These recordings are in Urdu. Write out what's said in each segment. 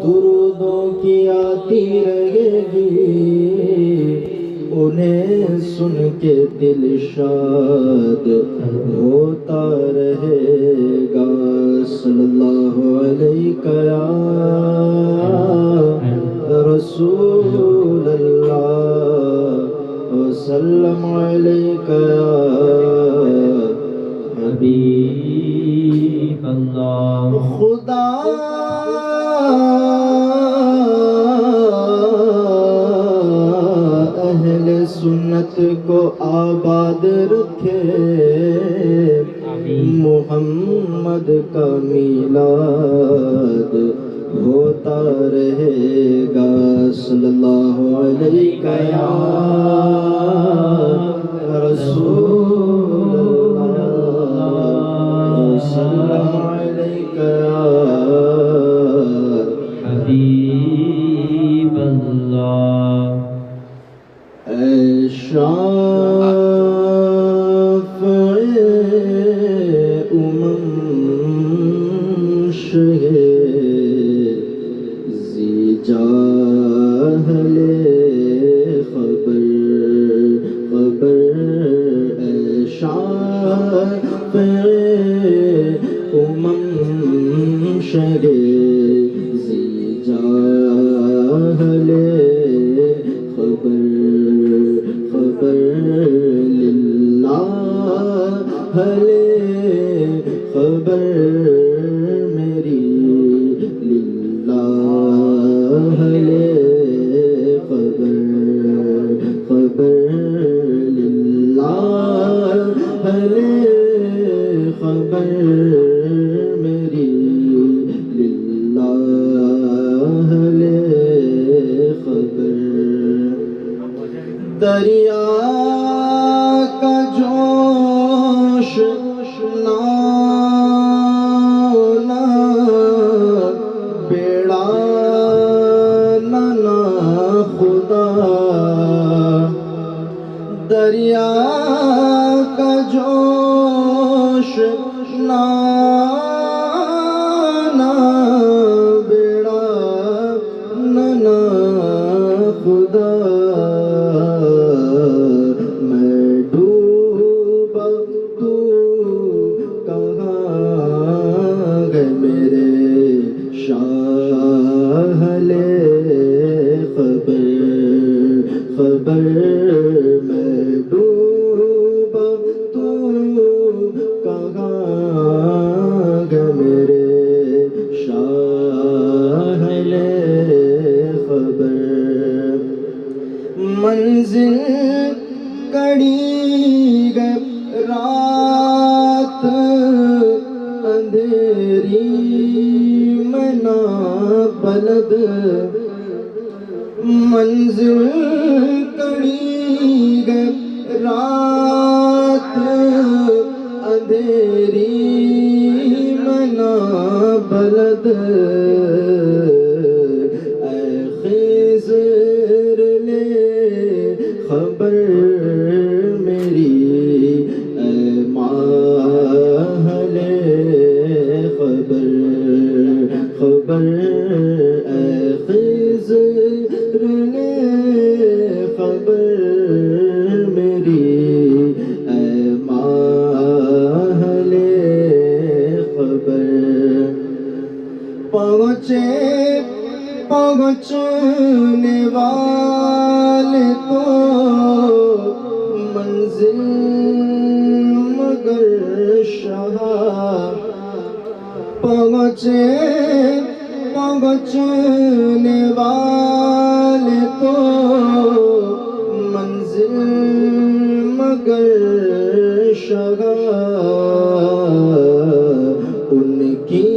درودوں کی آتی رہے گی، انہیں سن کے دل شاد ہوتا رہے گا۔ صلی اللہ علیہ یا رسول اللہ، وسلم علیہ یا حبیب اللہ۔ خدا اہل سنت کو آباد رکھے، محمد کا میلاد ہوتا رہے گا۔ صلی اللہ علیہ یا رسول اللہ، وسلم علیہ یا حبیب اللہ۔ اے شافع شہ ذی جاہل خبر، اے شافع شہ ذی جاہل خبر للہ خبر میری، للہ خبر للہ خبر میری، للہ خبر۔ دریا کا جوش نہ بیڑا نہ خدا، دریا کا جوش نہ بیڑا نہ خدا، میں ڈوبا تو کہاں گئے میرے شاہل خبر، میں ڈوبا تو کہاں گئے میرے شاہل خبر۔ منزل کڑی گئے رات اندھیری میں نہ بلد، منزل کڑی گئے رات اندھیری میں نہ بلد، اے خضر لے خبر میری، اے ماہ لے خبر اے خضر لے خبر میری، اے ماہ لے خبر۔ پہنچنے والے تو منزل مگر شاہ، پہنچنے والے تو منزل مگر شاہ، ان کی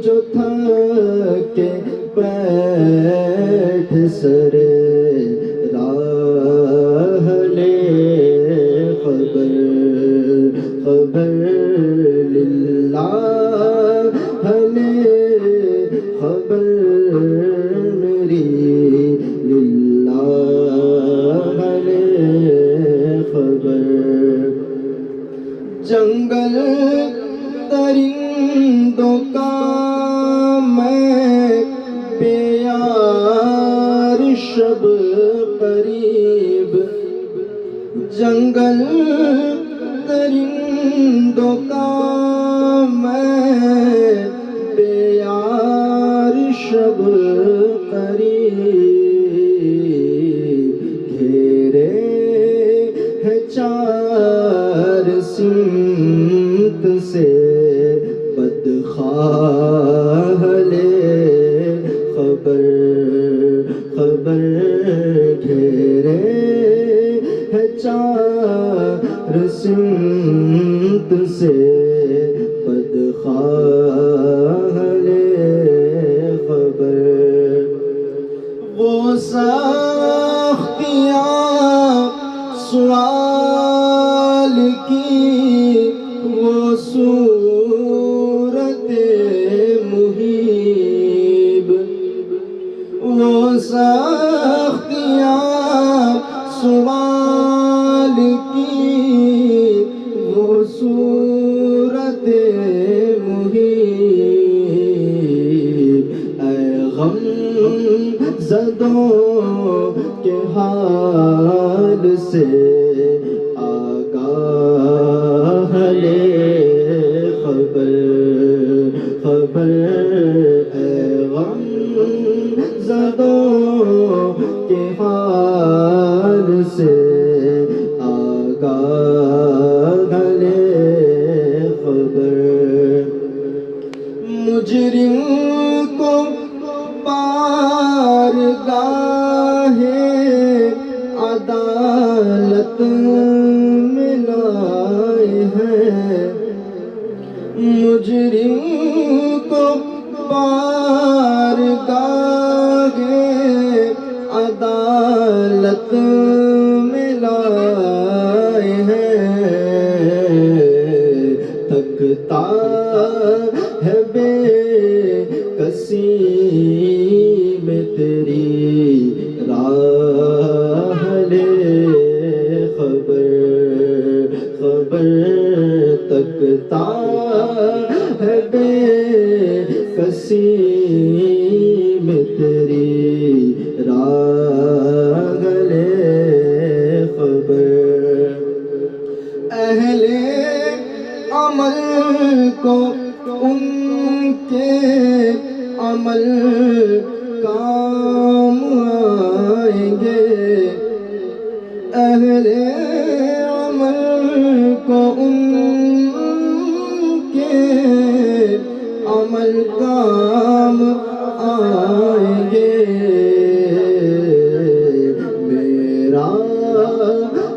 جو تھکے بیٹھ سر راہ لے خبر للہ خبر میری، للہ خبر۔ جنگل درندوں کا میں شب قریب جنگل درندوں کا میں بے یار شب قریب گھیرے ہے چار سمت سے بدخواہ لے خبر خبر گھیرے ہے چار سمت سے بدخواہ لے خبر وہ سختیاں سوال کی وہ صورت محیب وہ سختیاں سوال کی وہ صورت محیب اے غم زدوں کے حال سے آگاہ لے خبر خبر اے غم زدوں کے حال سے آگاہ لے خبر مجرم کو بارگاہ عدالت میں لائے ہیں مجرم کو بارگاہ عدالت میں لائے ہیں تکتا ہے بے کسی میں تیری راہ لے خبر خبر تکتا ہے بے کسی میں تیری راہ لے خبر اہل عمل کو ان کے عمل کام آئیں گے اہل عمل کو ان کے عمل کام آئیں گے میرا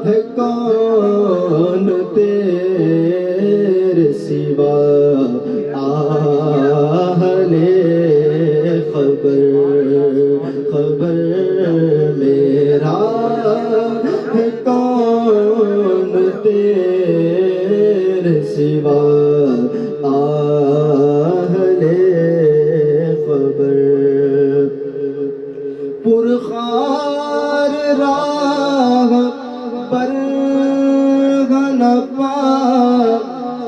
ہے کون تیرے سوا آہ لے خبر خبر میرا ہے کون تیرے سوا آہ لے خبر پرخار راہ پر گھنا پا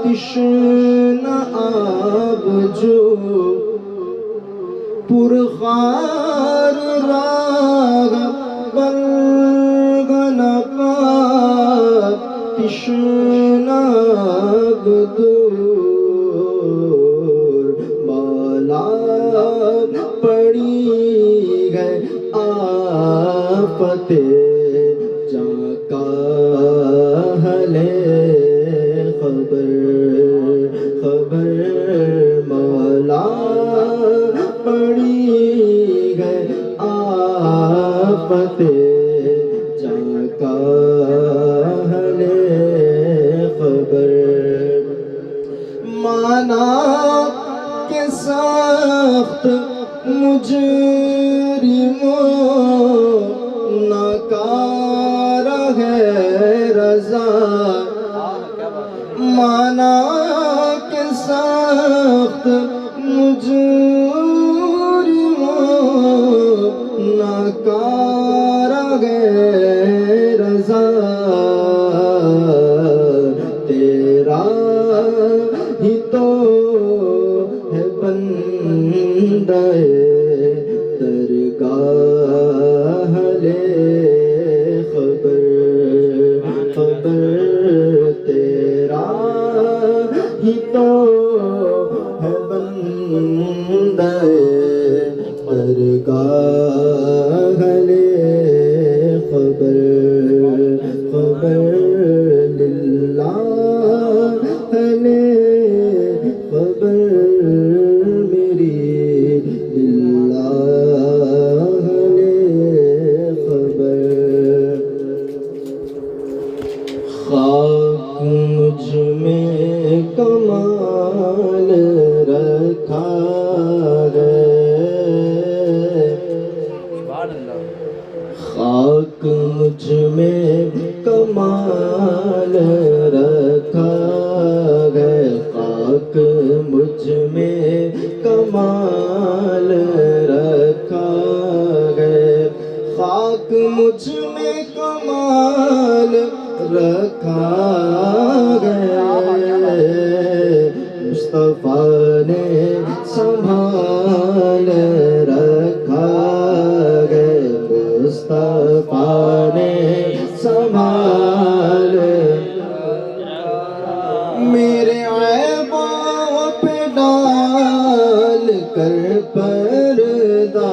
تشنہ آب جو پرخار راہ پر گھنا پا تشنہ آب دور مولا پڑی ہے آفت جاں کا لے خبر خبر مولا پڑی ہے آفت جاں کا لے خبر مانا کہ سخت مجرموں ناکار ہے رضا مانا کہ سخت مجرموں ناکار ہے رضا تیرا ہی تو ہے بندہ درگاہ بندے درگاہ لے خبر خبر للہ لے خبر میری للہ لے خبر خاک مجھ میں کمال رکھا ہے خاک مجھ میں کمال رکھا ہے خاک مجھ میں کمال رکھا ہے خاک مجھ میں کمال رکھا گیا مصطفیٰ نے سنبھال رکھا گیا مصطفیٰ نے سنبھال میرے عیبوں پہ ڈال کر پردہ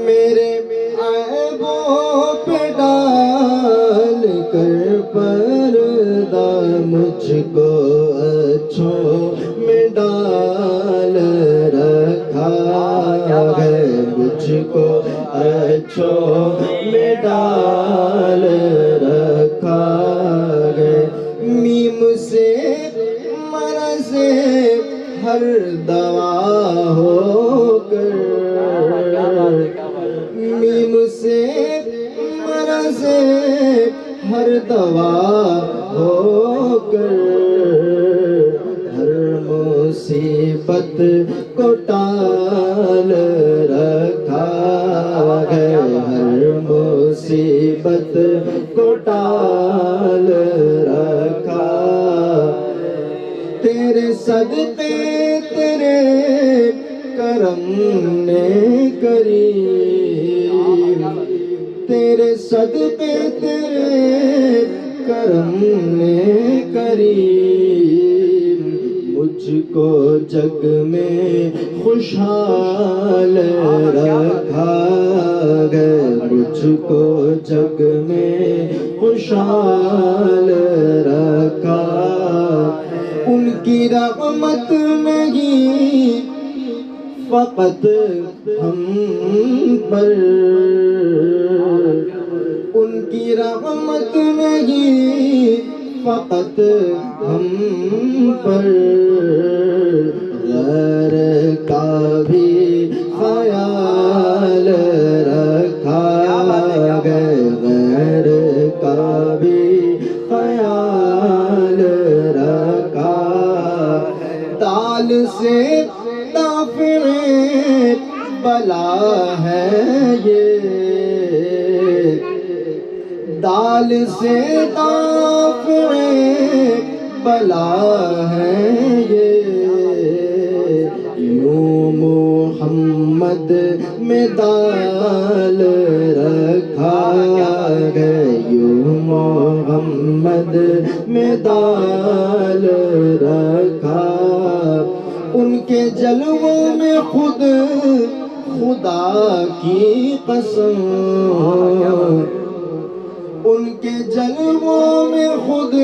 میرے عیبوں پہ ڈال کر پردہ مجھ کو اچھوں میں ڈال رکھا ہے مجھ کو اچھوں میں ڈال رکھا ہے میم سے مرض ہر دوا ہو کر میم سے مرض ہر دوا ہو کر ہر مصیبت کو ٹال رکھا ہے ہر مصیبت کو ٹال رکھا تیرے صدقے تیرے کرم نے کریم تیرے صدقے تیرے کرم نے کریم مجھ کو جگ میں خوشحال رکھا گئے مجھ کو جگ میں خوشحال رکھا ان کی رحمت نہیں فقط ہم پر ان کی رحمت نہیں فقط ہم پر غیر کا بھی خیال رکھا گئے غیر کا بھی خیال رکھا دال سے دافع بلا ہے یہ دال سے دافع بلا ہے یہ یوں محمد میں دال رکھا ہے یوں محمد میں دال رکھا ان کے جلووں میں خود خدا کی قسم ان کے جلووں میں خود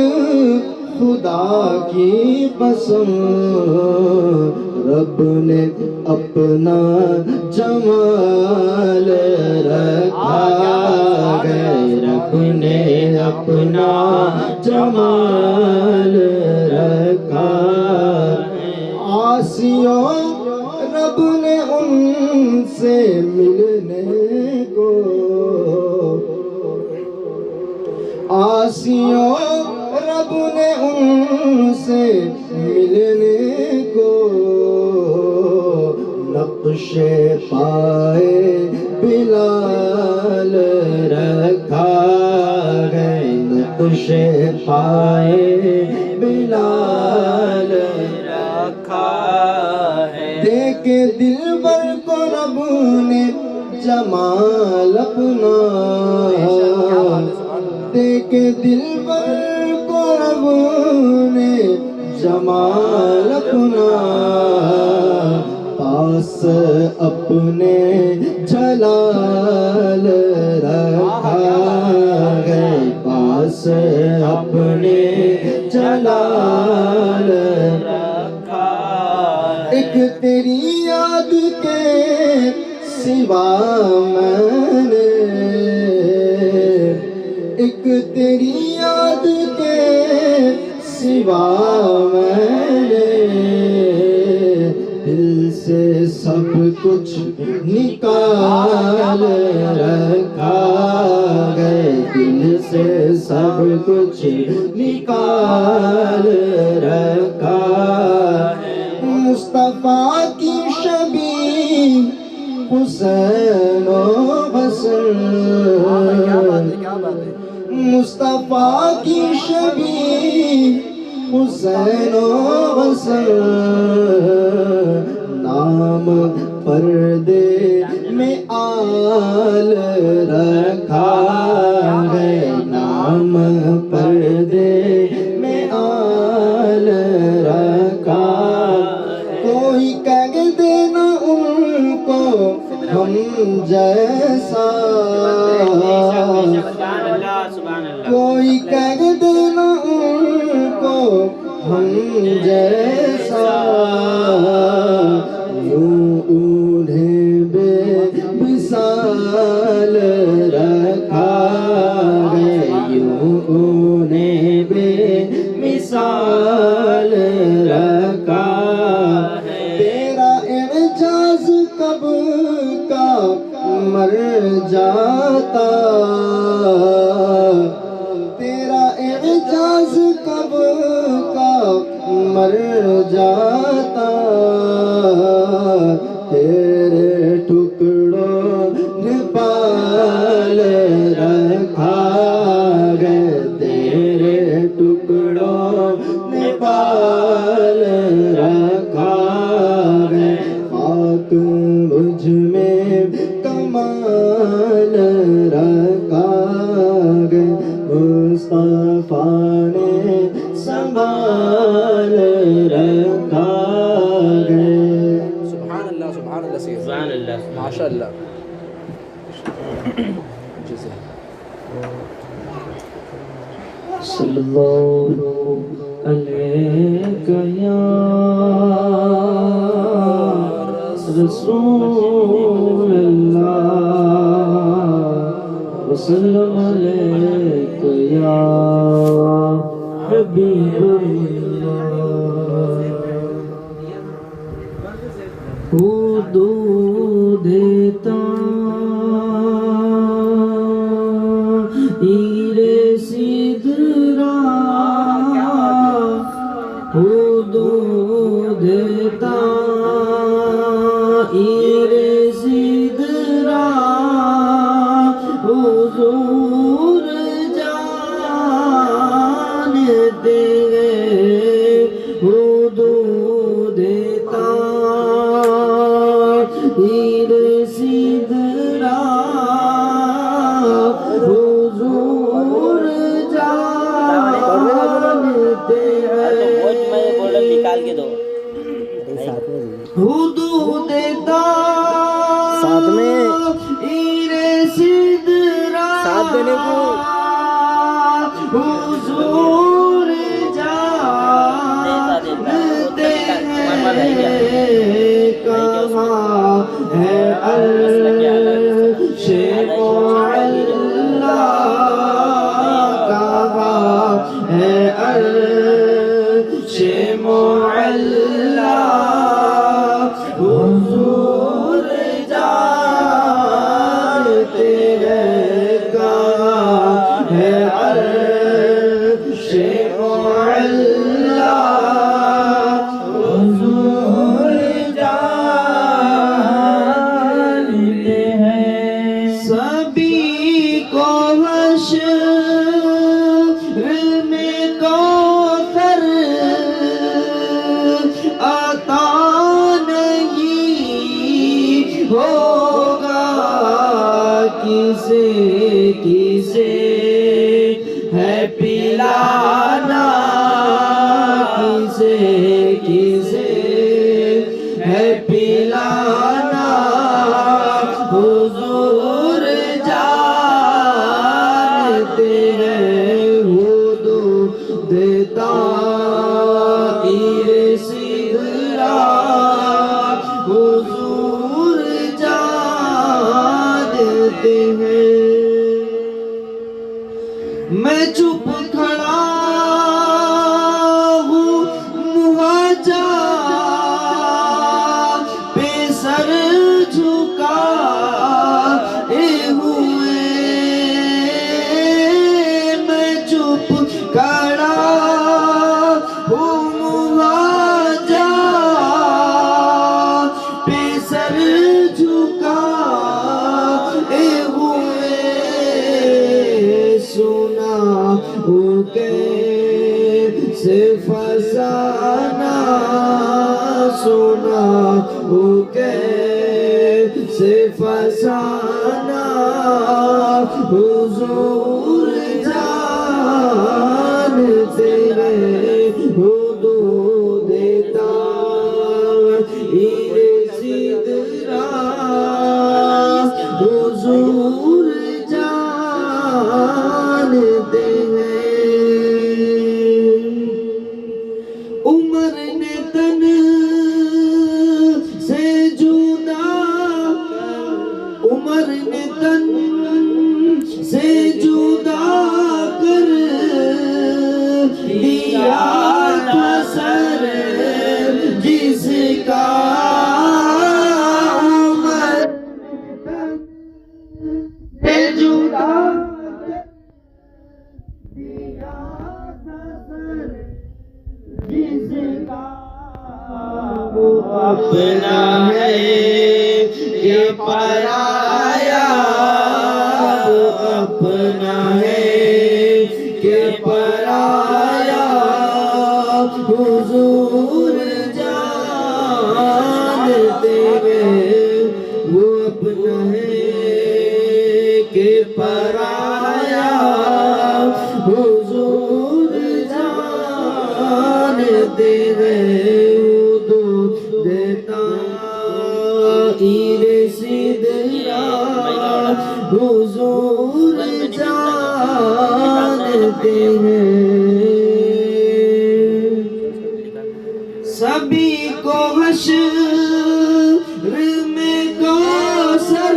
خدا کی قسم رب نے اپنا جمال رکھا ہے رب نے اپنا جمال رکھا عاصیوں رب نے ان سے ملنے کو عاصیوں رب نے ان سے ملنے کو نقش پائے بلال رکھا ہے نقش پائے بلال رکھا ہے دیکھ دلبر کو رب نے جمال اپنا دیکھ دلبر کو رب نے جمال اپنا اپنے جلال رکھا ہے، پاس اپنے جلال رکھا ہے۔ ایک تیری یاد کے سوا میں نے، ایک تیری یاد کے سوا میں نے دل سے سب کچھ نکال رکھا ہے، دل سے سب کچھ نکال رکھا ہے۔ مصطفیٰ کی شبیہ حسین و حسن، مصطفیٰ کی شبیہ حسین و حسن، نام پردے میں آل رکھا ہے، نام پردے میں آل رکھا۔ کوئی کہہ دینا ان کو ہم جیسا، کوئی کہہ دینا ان کو ہم جیسا، یوں انہیں بے مثال رکھا ہے، یوں انہیں بے مثال رکھا ہے۔ تیرا اعجاز کب کا مر جاتا، تیرا اعجاز کب کا مر جاتا، تیرے ٹکڑوں نے پال رکھا ہے، تیرے ٹکڑوں نے پال رکھا ہے۔ خاک مجھ میں کمال رکھا ہے، مصطفیٰ نے سنبھال رکھا ہے۔ سبحان اللہ سبحان اللہ سبحان اللہ ماشاء اللہ۔ صلی اللہ علیہ یا رسول اللہ، وسلم علیک یا حبیب اللہ۔ دودھ دیتا ایرے سدرا، دودھ دیتا ایرے سدرا، حضور جانتے ہیں، دودھ دیتا ایرے سدرا، حضور جانتے ہیں، نکال کے دو حدود دیتا ساتھ میں ایرے سدرا، ساتھ دینے کو حضور جانتے ہیں، کہاں ہے عرش معلا، کہاں ہے عرش معلا، حضور جانتے ہیں، کہاں ہے عرش معلا، حضور جانتے ہیں۔ سبھی کو حشر میں کوثر عطا نہیں ہوگا، کسے کسے ہے پلانا، کسے کسے ہے پلانا، ہیں میں چپ کھڑا ہوں مہاجا پہ سر جھکائے ہوئے میں چپ کھڑا ہوں مہاجا پہ سر جھکائے ہوئے سنا ہو کیسے فسانہ سنا ہو کیسے فسانہ حضور جانتے رہے حدود تاہیر سدرا حضور جانتے ہیں عمر نے تن سے جدا عمر نے تن سے جدا کر دیا تھا سر جس کا عمر نے جدا دیا تھا سر جس کا وہ اپنا ہے کہ پرایا وہ اپنا ہے کہ پرایا حضور جانتے ہیں وہ اپنا ہے کہ پرایا حضور جانتے ہیں حدود تاہیر سدرا حضور جانتے ہیں سبھی کو حشر میں کوثر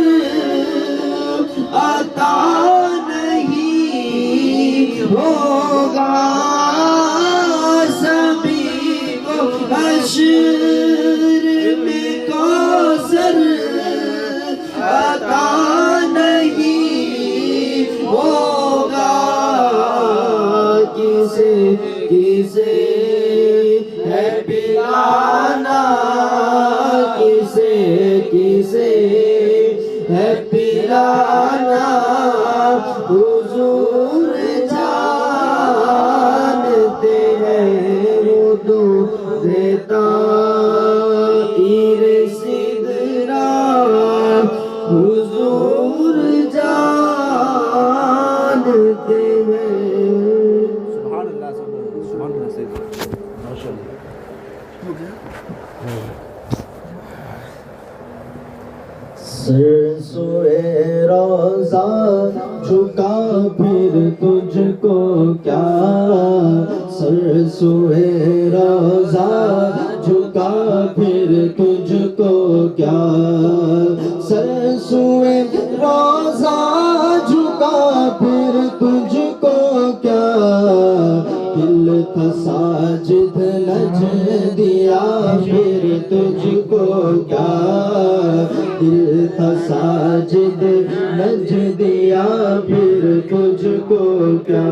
عطا نہیں ہوگا سبھی کو حشر میں کوثر عطا نہیں ہوگا کسے کسے ہے پلانا کسے کسے ہے پلانا حضور جانتے ہیں حدود تاہیر سدرا حضور جانتے ہیں سبحان اللہ سبحان اللہ ماشاء اللہ سر سوئے روزہ جھکا پھر تجھ کو کیا سر سوئے روزہ جھکا پھر تجھ کو کیا سر سوئے روزہ جھکا پھر تجھ کو کیا دل تھا ساجد نج دیا پھر تجھ کو کیا دل تھا ساجد نج دیا پھر تجھ کو کیا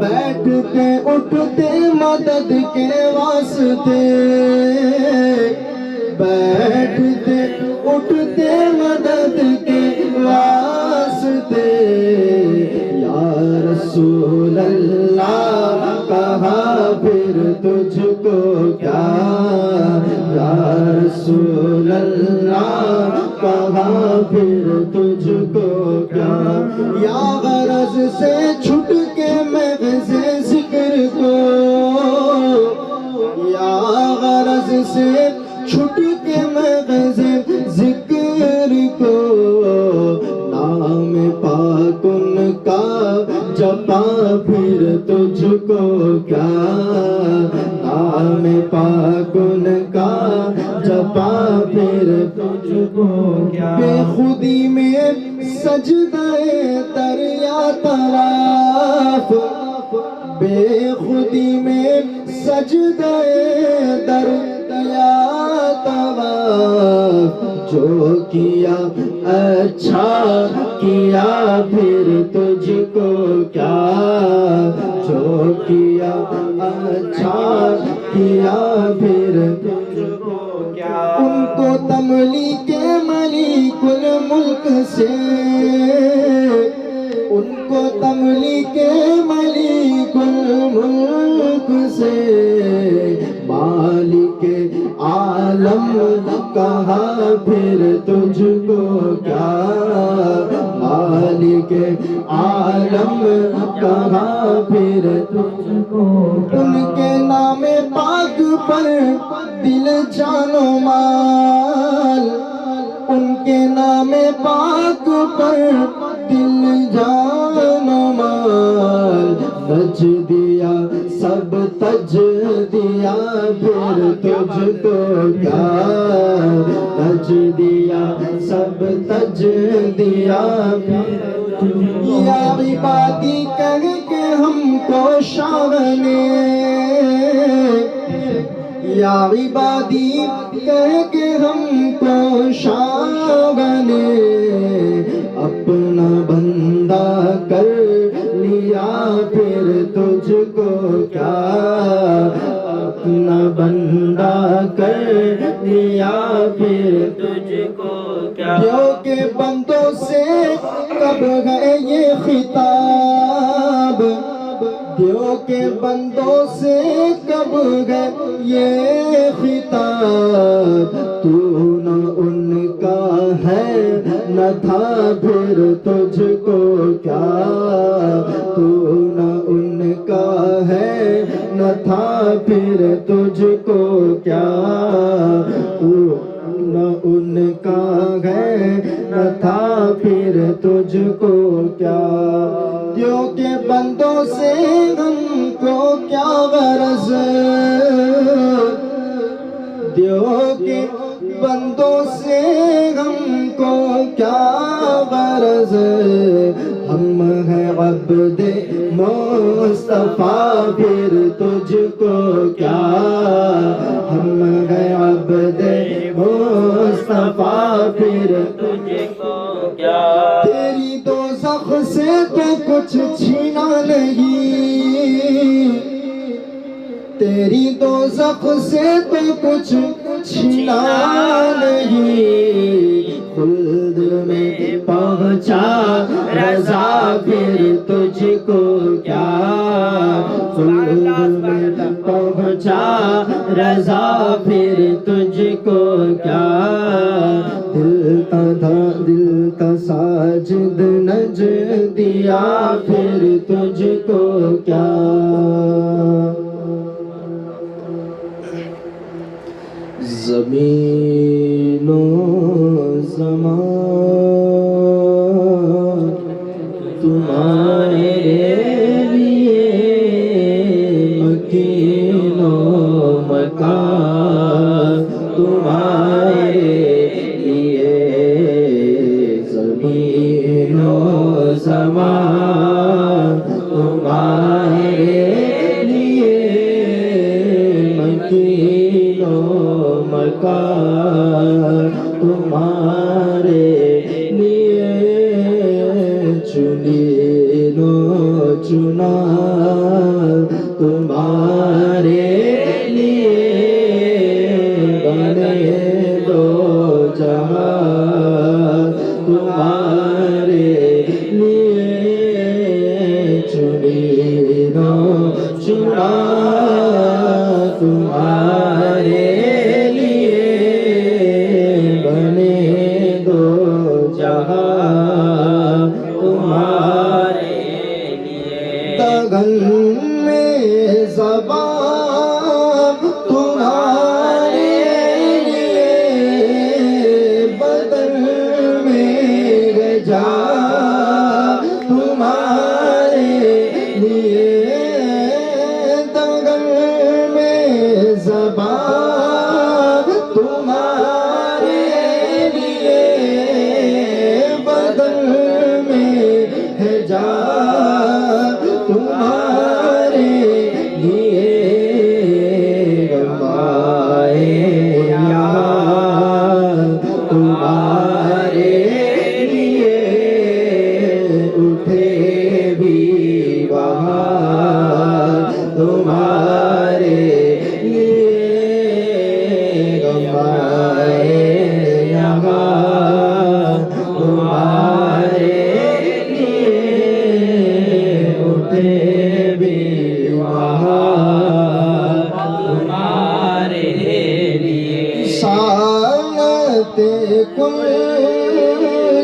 بیٹھتے اٹھتے مدد کے واسطے بیٹھتے اٹھتے مدد کے واسطے یا رسول اللہ کہا پھر تجھ کو کیا یا رسول اللہ کہا پھر تجھ کو کیا یا غرض سے چھٹ کے محض ذکر کو یا غرض سے چھٹ کے محض ذکر کو نام پاک ان کا جپا پھر تجھ کو کیا نام پاک ان کا جپا پھر تجھ کو کیا بے خودی میں سجدہ دریا طواف بے خودی میں سجدہ دریا طواف جو کیا اچھا کیا پھر تجھ کو کیا جو کیا اچھا کیا پھر تجھ کو کیا ان کو تملیک ملیک الملک سے ان کو تملیک ملیک الملک سے مالک عالم کہا پھر تجھ کو کیا مالک عالم کہا پھر تجھ کو ان کے نام پاک پر دل جان و مال ان کے نام پاک پر دل جان و مال تج دیا سب تج دیا پھر تجھ کو کیا تج دیا سب تج دیا یا عبادی کہہ کے ہم کو شاہ نے یا عبادی کہہ کے ہم کو شاہ نے اپنا بندہ کر لیا پھر تجھ کو کیا اپنا بندہ کر لیا پھر تجھ کو کیا دیو کے بندوں سے کب گئے یہ خطاب دیو کے بندوں سے کب گئے یہ خطاب تو نہ ان کا ہے نہ تھا پھر تجھ کو کیا تو نہ ان کا ہے نہ تھا پھر تجھ کو کیا تو نہ ان کا ہے نہ تھا پھر تجھ کو کیا دیو کے بندوں سے ہم کو کیا غرض دیو کے بندوں سے ہم کو کیا غرض ہم ہیں عبد مصطفیٰ پھر تجھ کو کیا ہم ہیں عبد مصطفیٰ پھر تجھ کو کیا تیری دوزخ سے تو کچھ چھینا نہیں تیری دوزخ سے تو کچھ چھینا نہیں خلد میں پہنچا رضا پھر تجھ کو کیا خلد میں پہنچا رضا پھر تجھ کو کیا دل کا ساجد نج دیا پھر تجھ کو کیا زمین و زمان تمہارے لیے مکین و مکان تمہارے لیے زمین و زمان تمہارے لیے مکین و مکان تمہارے لیے چنین و چنا تمہارے لیے بنے دو جہاں تمہارے لیے چنین و چنا تمہارے لیے بنے تمہارے لیے اٹھے بھی بہار تمہارے لیے غم آئے یہاں تمہارے لیے اٹھے بھی بہار تمہارے لیے سالت کل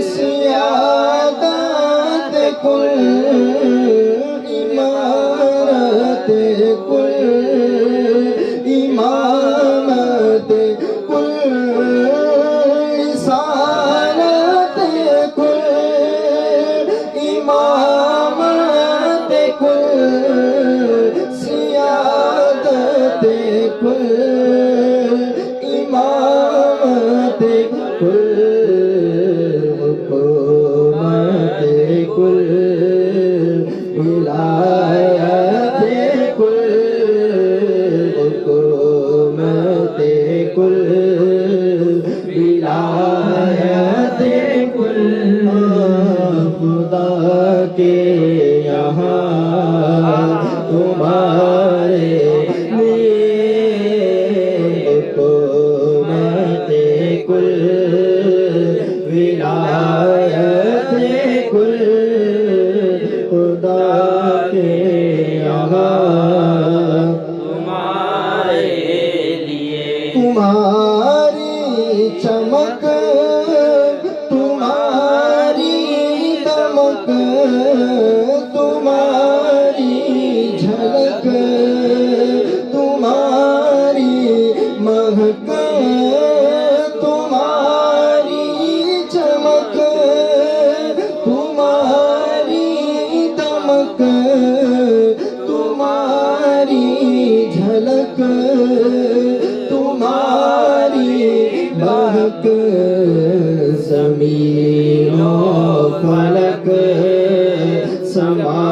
سیادت کل امارت کل امامت کل رسالت کل امامت کل سیادت کل امامت کل حکومت کل ولایت کل حکومت کل ولایت کل خدا کے یہاں تمہارے حکومت کل ولایت کل خدا کے یہاں تمہارے لیے تمہاری چمک تمہاری دمک تمہاری جھلک تمہاری مہک تمہاری چمک تمہاری دمک تمہاری جھلک تمہاری مہک زمین و فلک سما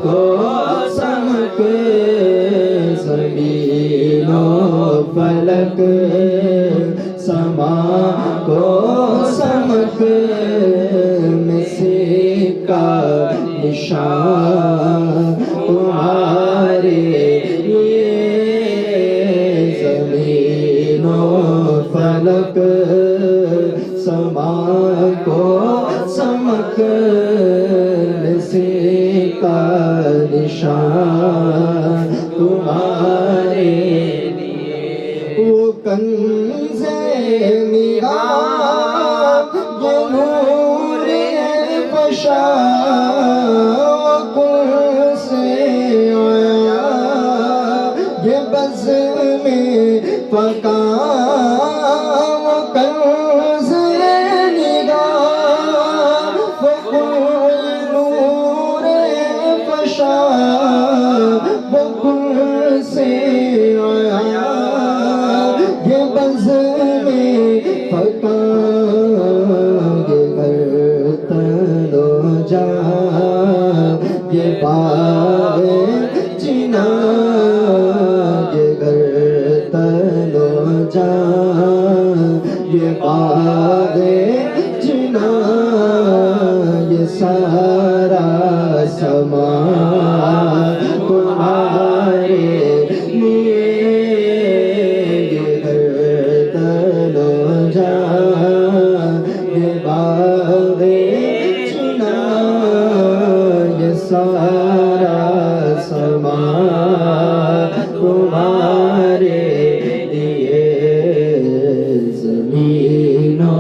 کو سمک زمین و فلک سما کو سمک مسیح کا نشان تمہارے لیے زمین و فلک سما کو سمک مسیح کا نشان تمہارے لیے وہ کنز میراب یہ نور فشا کل سے آیا یہ بزم فقا وہ کنز نگاہ وہ نور فشا وہ کل سے آیا یہ بزم فقا یہ برتن و جا یہ باغ جنا یہ برتن و جا یہ باغ جنا یہ سارا سما تمہارے لیے یہ برتن و جا یہ باغ جنا یہ سارا سما تمہارے لیے زمین و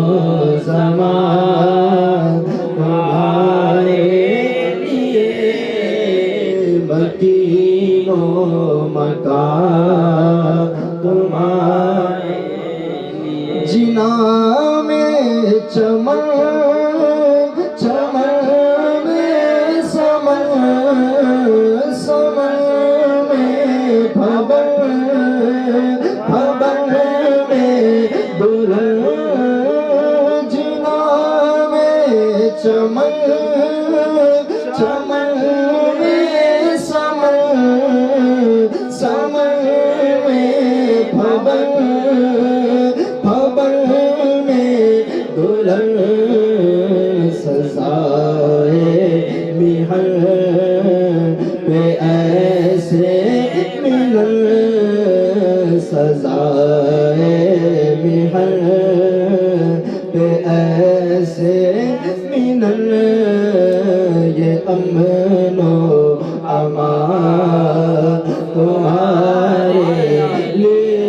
زمان تمہارے لیے مکین و مکان تمہارے لیے جنا میں چمن چمن میں سمن سمن میں بھبن بھبن میں دلہن جنا میں چمن چمن میں سمن سمن میں بھبن بھبن میں دلہن سزائے محن پہ ایسے ملن سزائے محن پہ ایسے ملن یہ امن و امان تمہارے لیے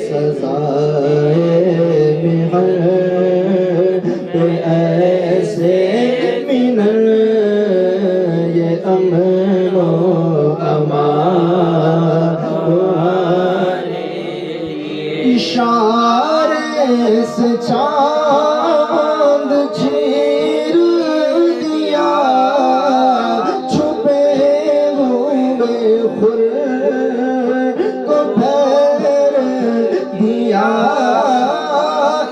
سزائے محن پہ ایسے ملن یہ امن و امان تمہارے اشارے سے چاند چیر دیا چھپے ہوئے خور کو پھیر دیا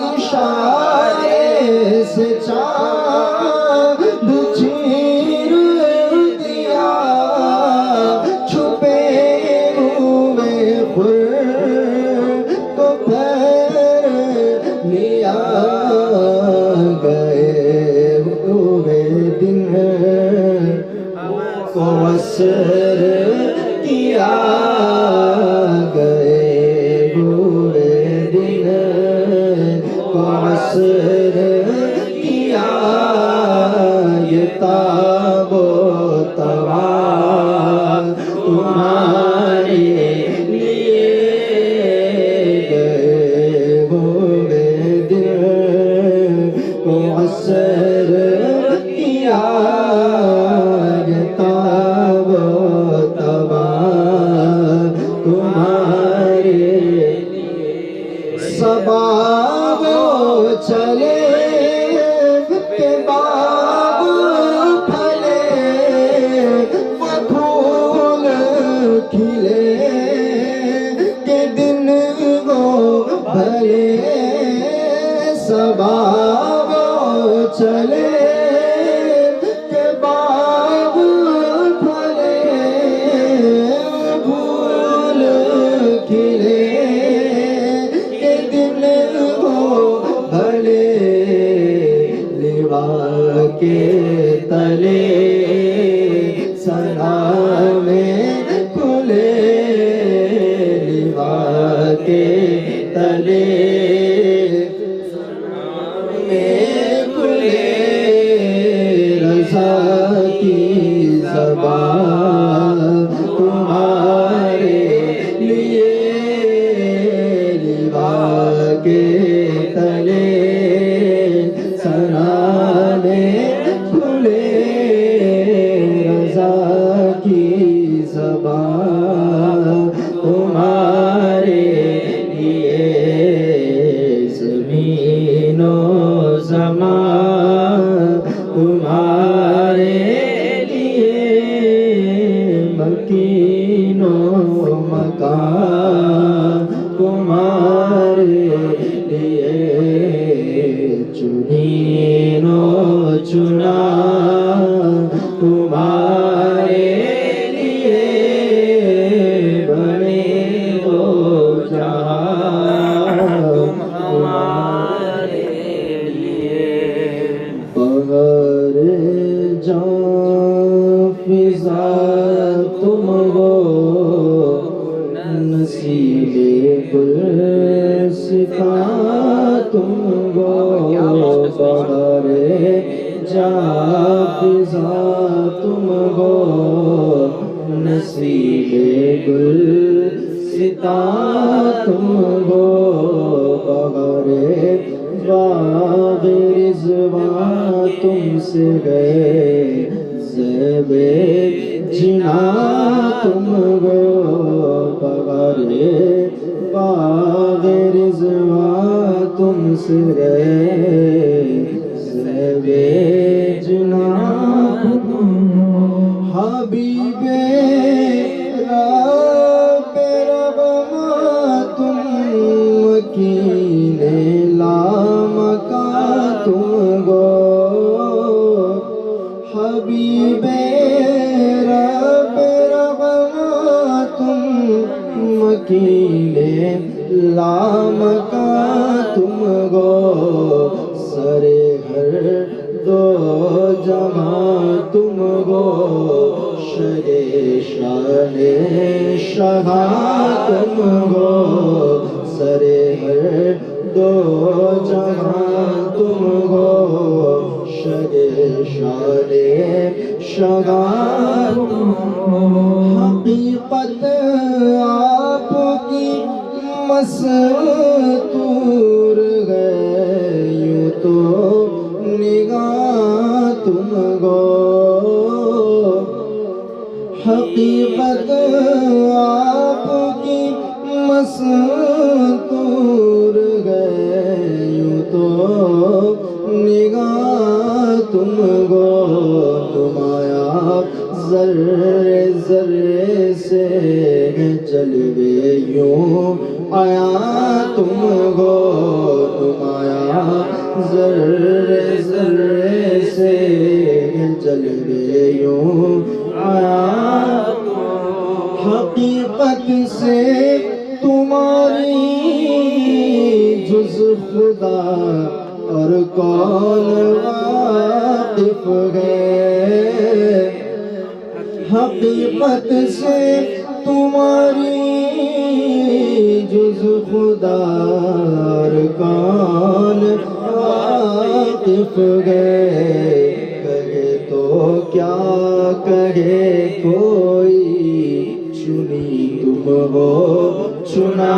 اشارے سے چاند چیر دیا چھپے ہوئے خور کو پھیر لیا گئے ہوئے دن کو اثر کیا گئے ہوئے دن کو اثر کیا یہ تاب و توان تمہارے لیے گئے ہوئے دن کو اثر کیا یہ تاب و توان تمہارے صبا وہ چلے کہ باغ پھلے وہ پھول کھلے کہ دن وہ بھلے صبا وہ چلے کہ باغ پھلے پھول کھلے کہ دن وہ بھلے لیوا کے تلے سنا میں کھلے لیوا کے تلے میں کھلے رضا کی زبان تمہارے لیے لیوا کے تلے سرانے کھلے رضا کی زبان تمہارے لیے زمین و زمان تمہارے لیے مکین و مکان تمہارے لیے چنین و چنا تمہارے لیے بنے دو جہاں تمہارے لیے بغیر جان فضا تم ہو نصیب گل ستا تم ہو بغیر جان فضا تم ہو نصیب گل ستا تم ہو بغیر باغ رضوان تم سے گئے زیب جنا تم ہو بغیر باغ رضوان تم سے گئے زیب جنا تم ہو حبیب رب رغم تم وکیل لامکا تم گو حبیب رب رغم تم وکیل لامکا تم گو سرے ہر دو جہاں تم گو شرے شان شہاں تم گو سرے ہر دو جہاں تم گو شرے شان شہاں تم گو حقیقت آپ کی مستور گئے یوں تو نگاہ تم گو حقیقت آپ کی مستور گئے یوں تو نگاہ تم گو نمایاں ذرے ذرے سے جلوے یوں آیا تم گو نمایاں ذرے ذرے سے جلوے یوں آیا حقیقت سے تمہاری جز خدا اور کون واقف گئے حقیقت سے تمہاری جز خدا اور کون واقف گئے کہے تو کیا کہے کوئی چنی تم ہو چنا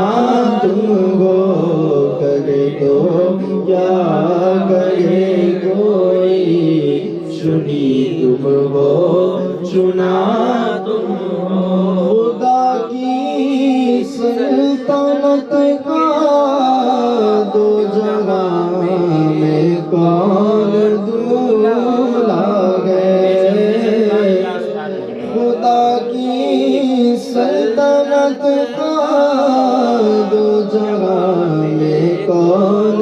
تم ہو کہے تو کیا کہے کوئی چنی تم ہو چنا تم ہو خدا کی سلطنت کا دو جگہ میں کون دولا گئے خدا کی سلطنت کا دو جگہ میں کون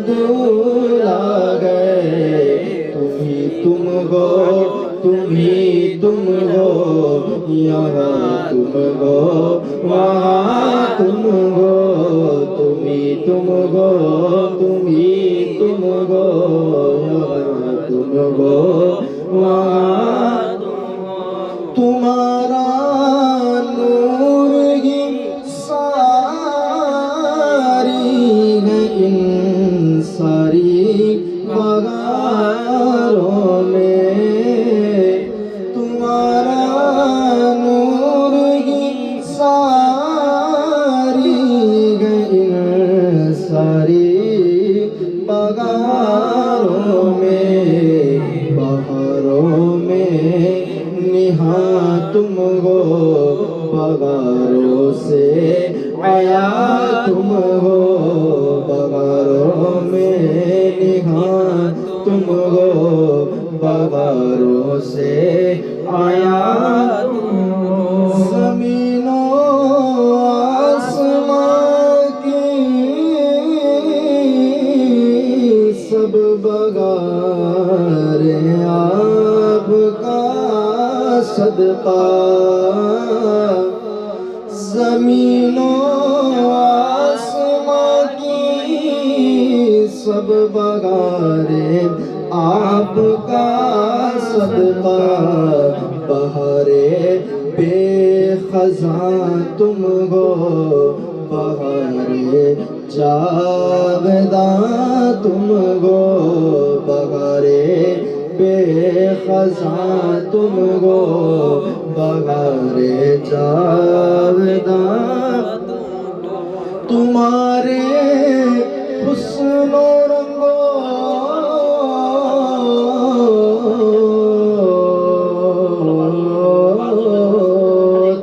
دولا گئے تم ہی تم ہو تم ہی تم ہو یہاں تم ہو وہاں تم ہو تم ہی تم ہو تم ہی تم ہو یہاں تم ہو وہاں تمہارا نور ہی ساری ہے ان ساری بہاروں میں تمہارا نور ہی ساری ہے ان ساری بہاروں میں نہاں تم ہو بغاروں سے آیا تم ہو بغاروں میں نہاں تم ہو بغاروں سے آیا زمین و آسمان کی سب بغار آپ کا صدقہ زمین و آسمان کی سب بغار آپ کا صدقہ بہار بے خزاں تم ہو بہار جاوداں تم ہو بہار بے خزاں تم ہو بہار جاوداں تمہارے حسن و رنگو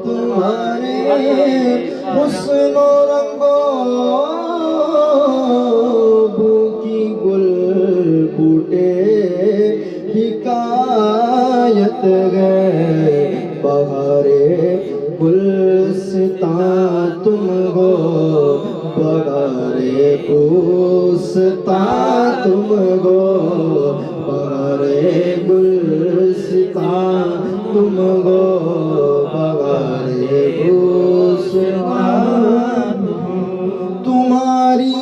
تمہارے حسن و رنگو بو کی گل بوٹے حکایت گئے بہار گلستان تم ہو بہار بوستان تم ہو بہار گلستان تم ہو بہار بوستان تمہاری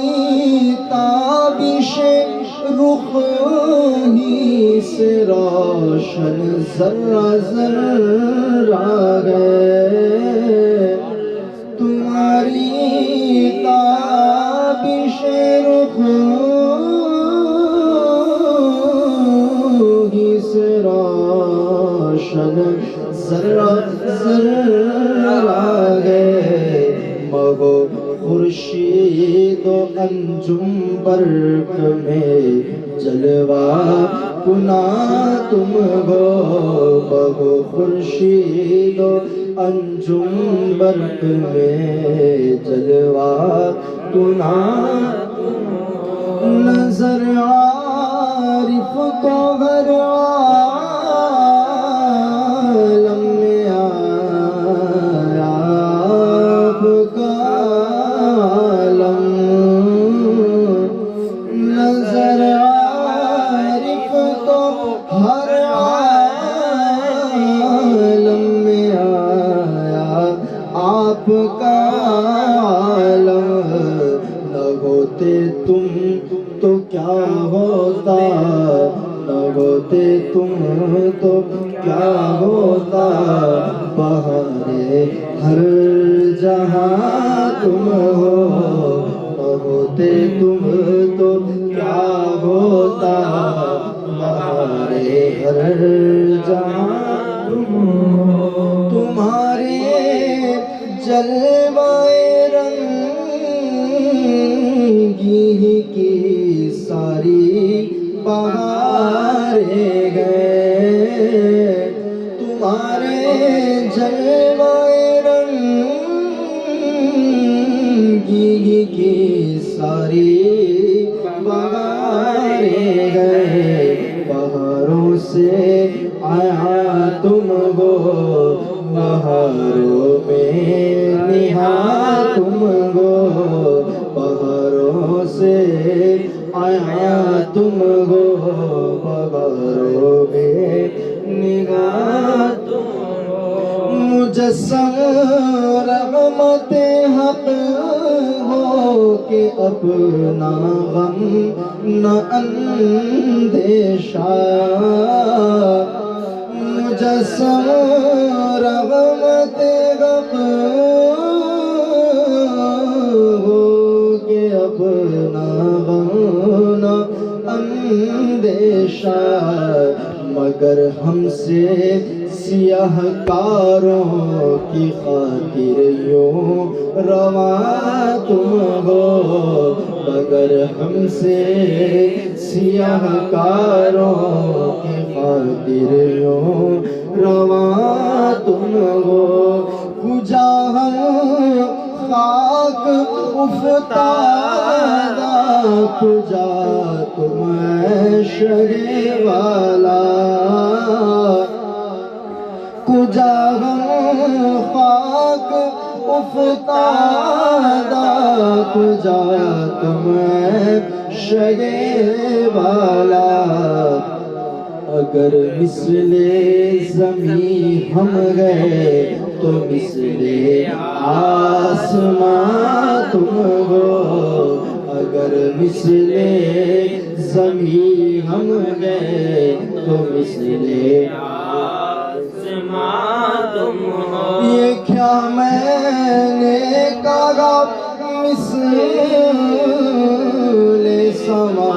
تاب رخ ہی سے روشن ذرہ ذرہ ہے تمہاری تابش رخ ہی سے روشن ذرہ ذرہ ہے مگو خورشید و انجم برق میں جلوہ کنا تم ہو مگو خورشید و انجم برق میں جلوہ کنا نظر عارف کو ہر عالم میں آیا آپ کا عالم نظر عارف کو ہر عالم میں آیا آپ کا عالم نہ ہوتے تم تو کیا ہوتا نہ ہوتے تم تو کیا ہوتا بہارے ہر جہاں تم ہو نہ ہوتے تم تو کیا ہوتا بہارے ہر جہاں تم ہو تمہارے جلوہ رنگی کی ساری بہاریں گئے تمہارے جلوہ رنگی کی ساری بہاریں گئے بہاروں سے آیا تم ہو بہاروں میں نہا تم ہو بہاروں سے آیا تم ہو بہاروں میں نگاہ تم ہو مجسم رحمت حق ہو کہ اپنا غم نہ اندیشہ مجسم رحمت حق ہو کہ اپنا غم نہ اندیشہ مگر ہم سے سیاہ کاروں کی خاطر یوں رواں تم ہو مگر ہم سے سیاہ کاروں کی خاطر یوں رواں تم ہو کجا ہم خاک افتادہ کجا تم عشق والا کجا ہم خاک افتادہ کجا تم عشق والا اگر مثل زمین ہم گئے تو مثل آسمان تم ہو اگر مثل زمین ہم گئے تو مثل آسمان تم ہو یہ کیا میں نے کہا مثل سما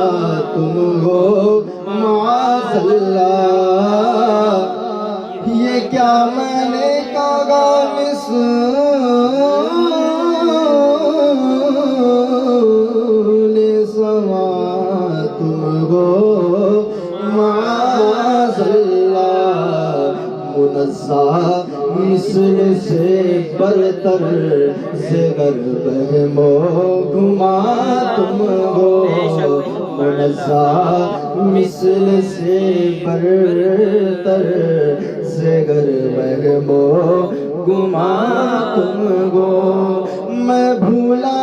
تم ہو معاذ اللہ یہ کیا میں نے کہا مثل سما تم ہو معاذ اللہ منزہ مثل سے برتر زگر بہم و گما تم ہو منزہ مثل سے برتر زگر بہم و گما تم ہو میں بھولا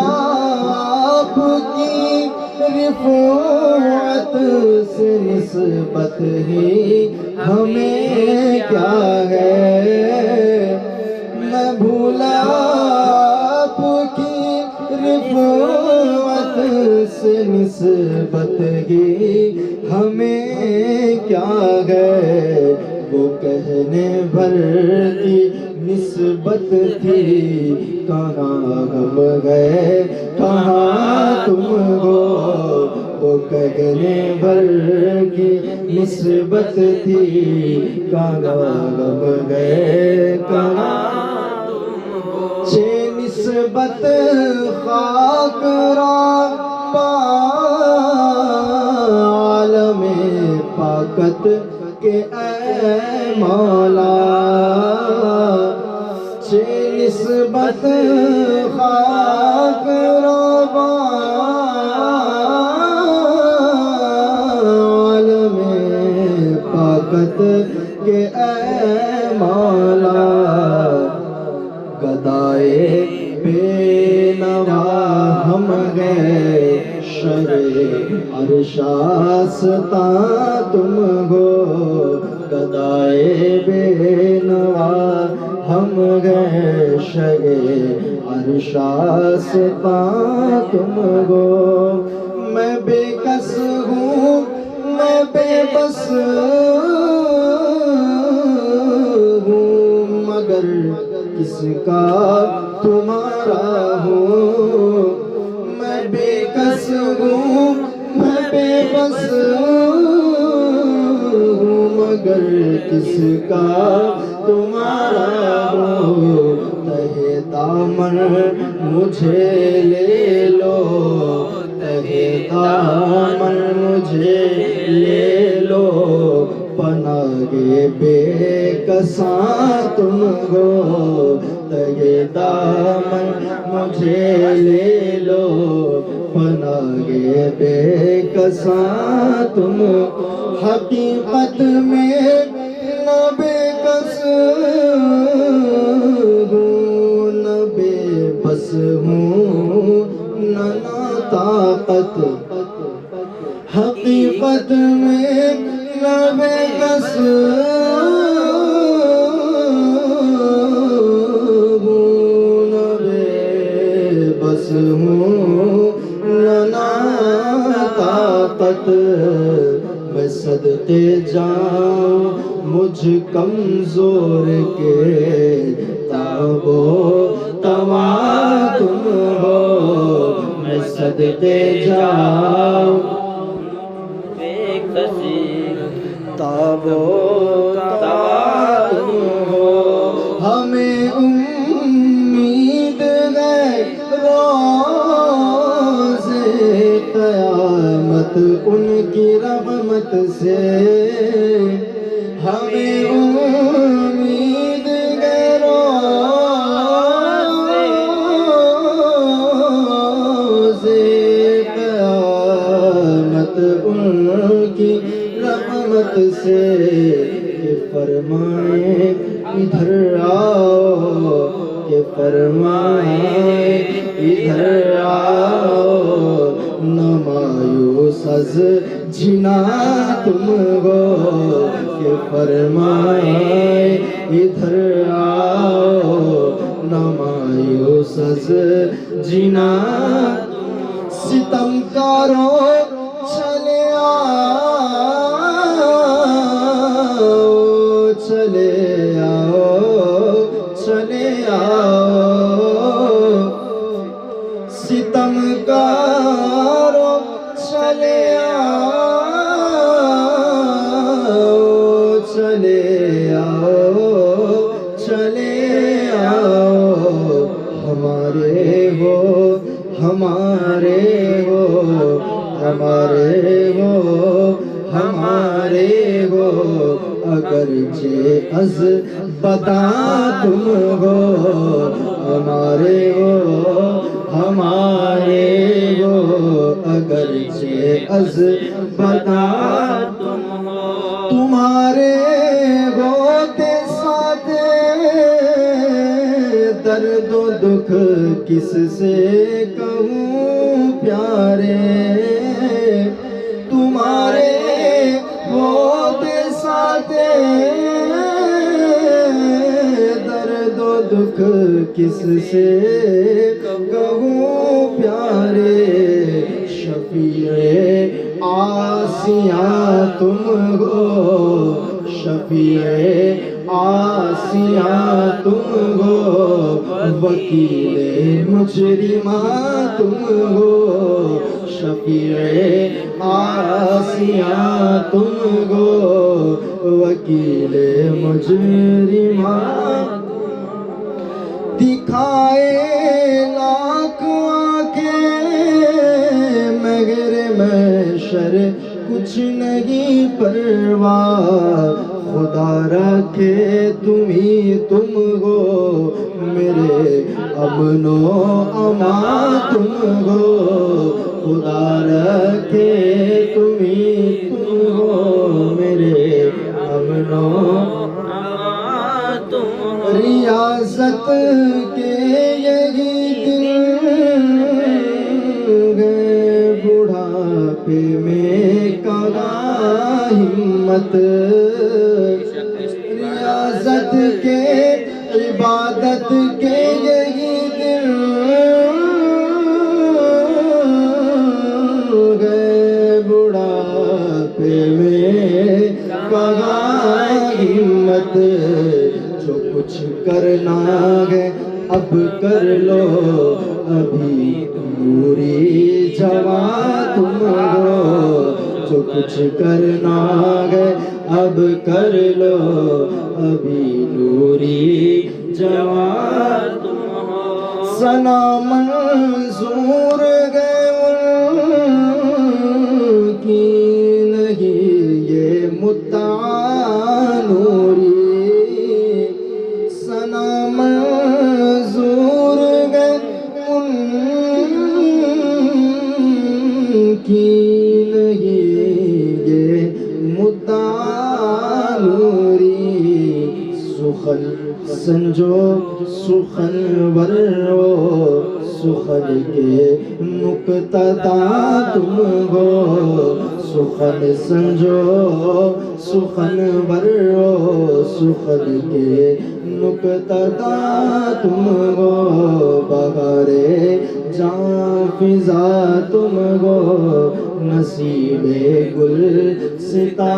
آپ کی رفعت سے نسبت ہی ہمیں کیا ہے میں بھولا آپ کی صفوت سے نسبت ہی ہمیں کیا ہے، وہ کہنے بھر کی نسبت تھی، کہاں ہم گئے کہاں تم ہو، وہ کہنے بھر کی نسبت تھی، کہاں ہم گئے کہاں چھ نسبت خاک را عالم پاکت کے اے مولا، چھ نسبت خاک را عالم پاکت کے اے مولا، گدائے بے نوا ہم گئے شرے عرش آستاں تم ہو، گدائے بے نوا ہم گئے شرے عرش آستاں تم ہو، میں بے کس ہوں میں بے بس ہوں، مگر کس کا تمہارا ہوں، میں بے کس ہوں میں بے بس ہوں، مگر کس کا تمہارا ہوں، تہے دامن مجھے لے لو، تہے دامن مجھے لے لو، پناہ بے کساں تم ہو، تہے دامن مجھے لے لو، پناہ بے کساں تم، حقیقت میں نہ بے کس ہوں نہ بے بس ہوں نہ طاقت، حقیقت میں نہ بے کس ہوں نہ بے بس ہوں نہ طاقت، میں صدقے جاؤں مجھ کمزور کے، تاب و توا تم ہو، میں صدقے جاؤں تاب و توا تم ہو، ہمیں امید ہے روز قیامت ان کی رحمت سے، ہمیں امید ہے روز قیامت ان کی رحمت سے، کہ فرمائے ادھر آؤ، کہ فرمائے ادھر آؤ، نہ مایوس از جنا تم ہو، کہ فرمائے ادھر آؤ، نہ مایوس از جنا، ستم کاروں چلے چلے آؤ چلے آؤ، ستم کاروں چلے آؤ چلے آؤ چلے آؤ، ہمارے ہو ہمارے ہو ہمارے ہو ہمارے ہو، اگرچہ از بتا تم ہو، ہمارے ہو ہمارے ہو، اگرچہ از بتا تم ہو، تمہارے ہوتے ساتھ درد و دکھ کس سے کہوں پیارے، تمہارے ہوتے ساتھ درد و دکھ کس سے کہوں پیارے شفیع آسیاں تم ہو شفیع آسیاں تم ہو وکیل مجرماں تم ہو شفیع آسیاں تم ہو وکیل مجرماں دکھائے لاکھ آنکھیں مگر محشر کچھ نہیں پرواہ خدا رکھے تم ہو میرے امن و امان تم ہو خدا رکھے تم ہو میرے امن و امان تم ہو ریاضت کے یہی دن گئے بڑھاپے میں کہاں ہمت ریاضت کے عبادت کے یہی دن گئے بڑھاپے میں کہاں ہمت جو کچھ کرنا ہے اب کر لو ابھی نوری جوان تم ہو جو کچھ کرنا ہے اب کر لو ابھی نوری جوان تم ہو ثنا منظور گئے ان کی نہیں یہ مدعا نوری ثنا منظور گئے ان کی نہیں یہ مدعا نوری سخن سنجو سخن ورو سخن کے مقتدا تم ہو سخن سنجو سخن ورو سخن کے مقتدا تم ہو بغارے جان فضا تم ہو نصیب گل ستا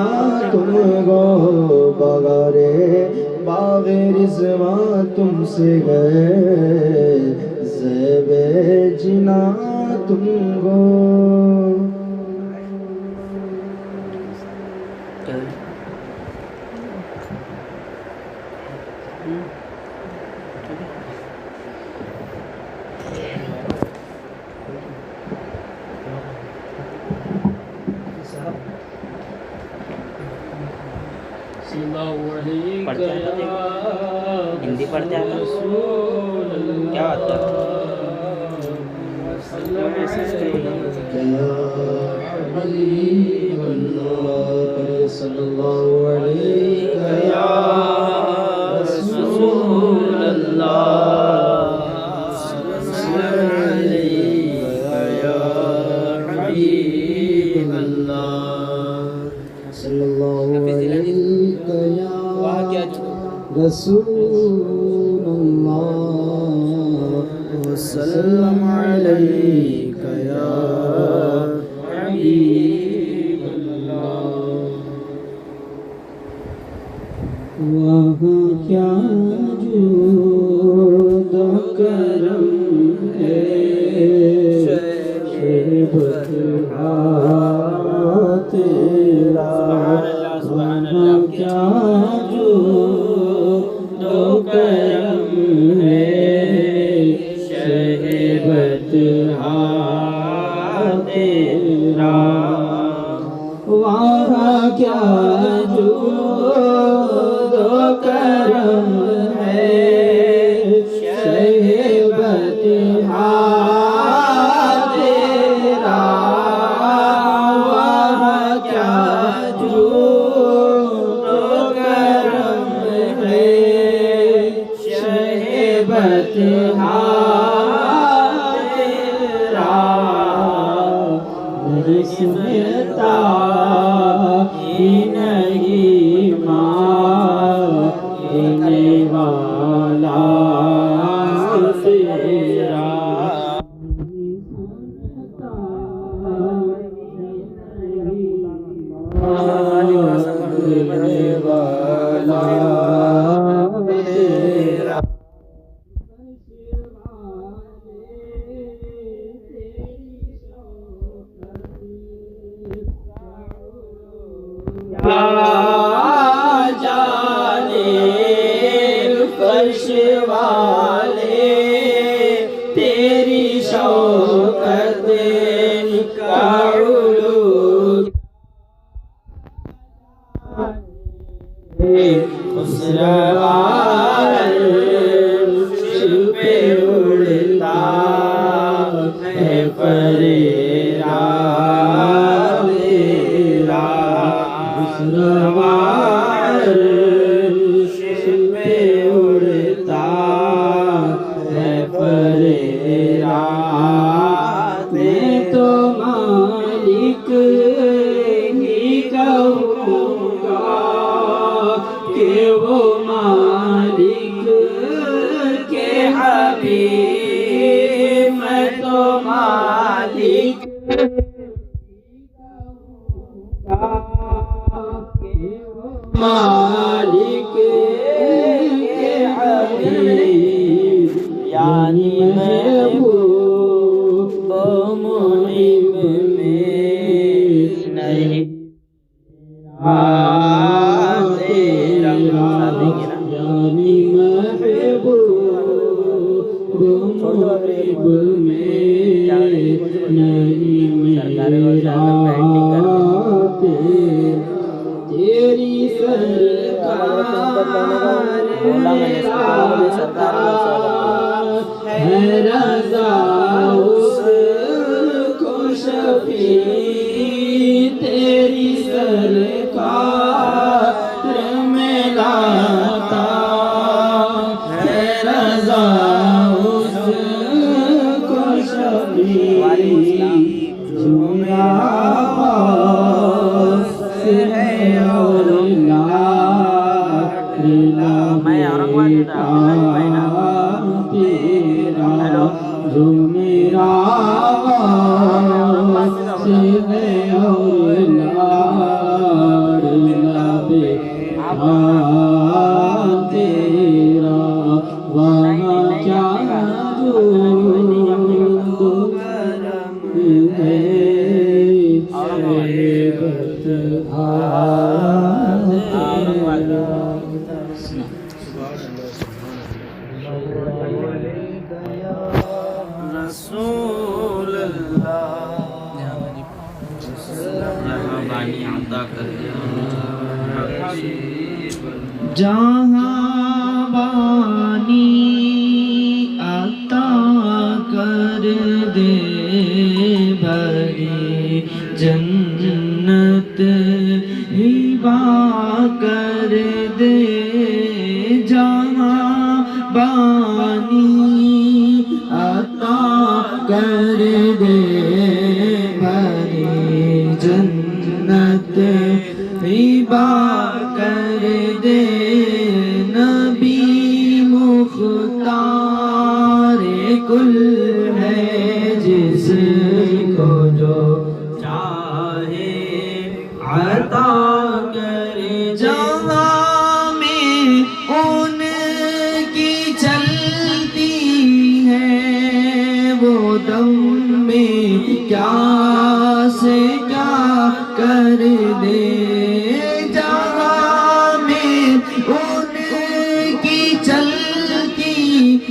تم ہو بغارے باغ رضوان تم سے گئے زیب جنا تم ہو پڑھتے ہیں ہندی پڑھتے ہیں کیا آتا ہے صلی اللہ علیہ یا رسول اللہ صلی اللہ علیہ رسول اللہ وسلم علیک یا حبیب اللہ وہاں کیا جود و کرم ہے شہبت تیرا وہاں کیا جود و کرم ہے شہبت تیرا وہاں کیا جود و کرم ہے شہبت تیرا وہاں کیا جود و کرم ہے شہبت تیرا نہیں سنتا ہی نہیں ماننے والا جانے فرش والے تیری شوکت کا علو خسروان پہ اڑتا ہے پریرا تیرا خسروان پہ اڑتا ہے پریرا میں تو مالک ہی کہوں گا کہ وہ مالک کے حبیب میں تو مالک مالک کے حبیب یعنی محبوب محب میں نہیں یعنی محبوب محب میں نہیں میرا تیری سرکار ہے رضا اس کو شفیع تیری سرکار میں لاتا ہے رضا اس کو شفیع جو میرا جو میرا تیرا وہاں کیا رسول جہاں بانی عطا کر دے بھری جنت ہبا کر دے جہاں بانی عطا کر دے بھری جنت ہبا کر دے نبی مختار کل ہے جس کو جو چاہے عطا کر جہاں میں ان کی چلتی ہے وہ دم میں کیا سے کیا کر دے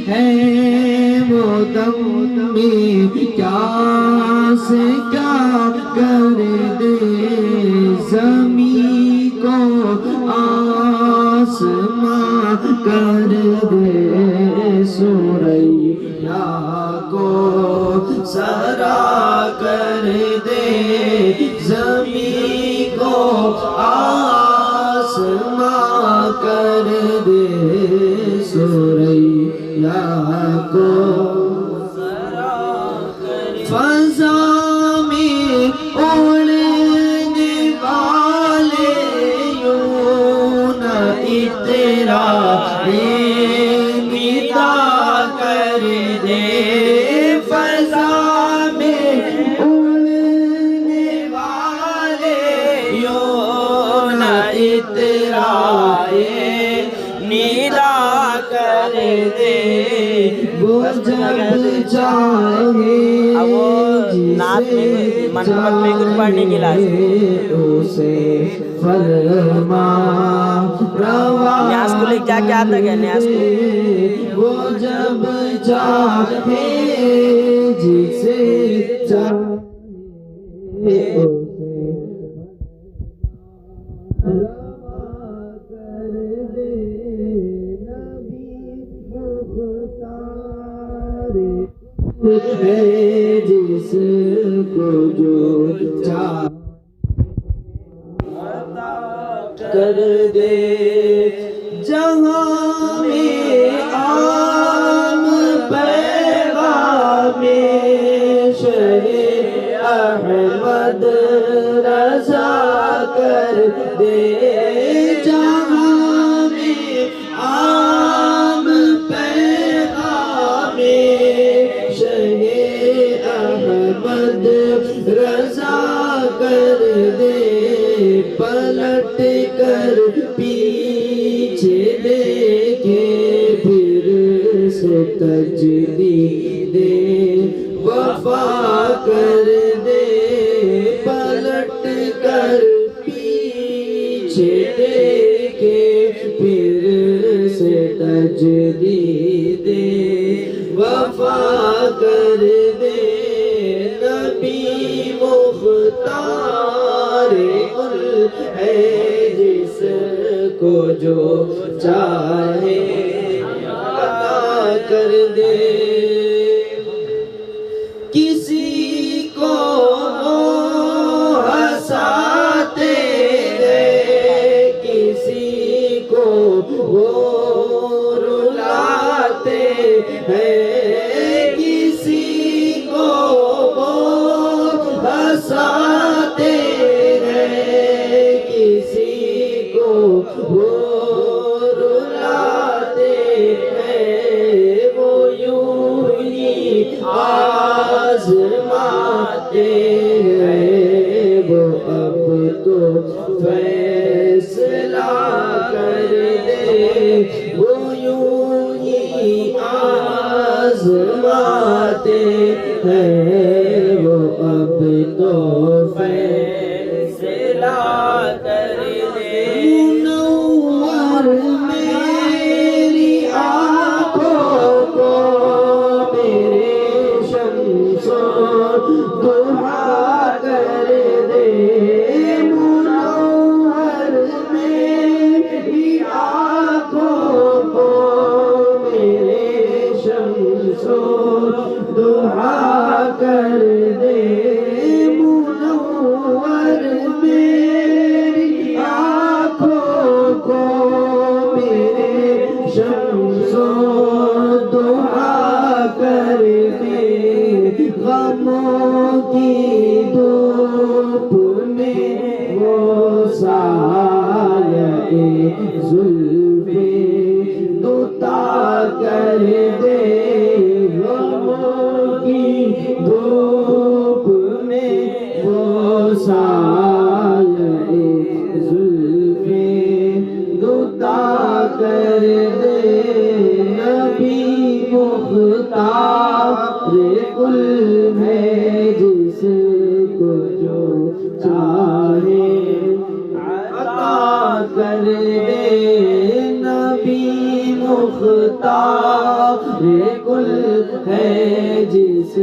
ہے وہ دم میں کیا سے کیا کر دے زمین کو آسمان کر دے سوریا کو سرا کر دے زمین کو آسمان کر دے سوریا کو فضا میں اڑنے والے یوں نہ تیرا مٹا کر دے فضا میں اڑنے والے یوں دے وہ جب چاہے اب وہ نعت میں منقبت میں کچھ پڑھنے کی لازم اسے فرما روا نیاز کو لکھ جا کے آتا ہے نیاز کو وہ جب چاہے جسے چاہے اسے روا کر دے نبی مختار ہے جس کو جو چاہے کر دے جہاں میں عام پیغام شہ احمد رضا کر دے جہاں میں عام پیغام شہ احمد رضا کر دے پلٹ کر پیچھے دیکھے پھر سے تجدید وفا کر دے پلٹ کر پیچھے دیکھے پھر سے تجدید وفا کر دے نبی مختار ہے جس کو جو چاہے عطا کر دے کسی کو ہنساتے ہیں کسی کو وہ رلاتے ہیں کسی کو وہ ہنساتے وہ رلاتے ہیں وہ یوں ہی آزماتے ہیں وہ اب تو فیصلہ کر دے وہ یوں ہی آزماتے ہیں وہ اب تو فیصلہ کر دے میری آنکھوں کو میرے شمس دعا کر دے منور میری آنکھوں کو میرے شمس دعا کر دے منور میری آنکھوں کو میرے شمس دعا کر دے غموں کی دھوپ میں وہ سایہ زلف دوتا کر دے غموں کی دھوپ میں وہ سایہ زلف دوتا کر دے نبی مختار کل ہے جس کو جو چاہے عطا کر دے نبی مختار کل ہے جس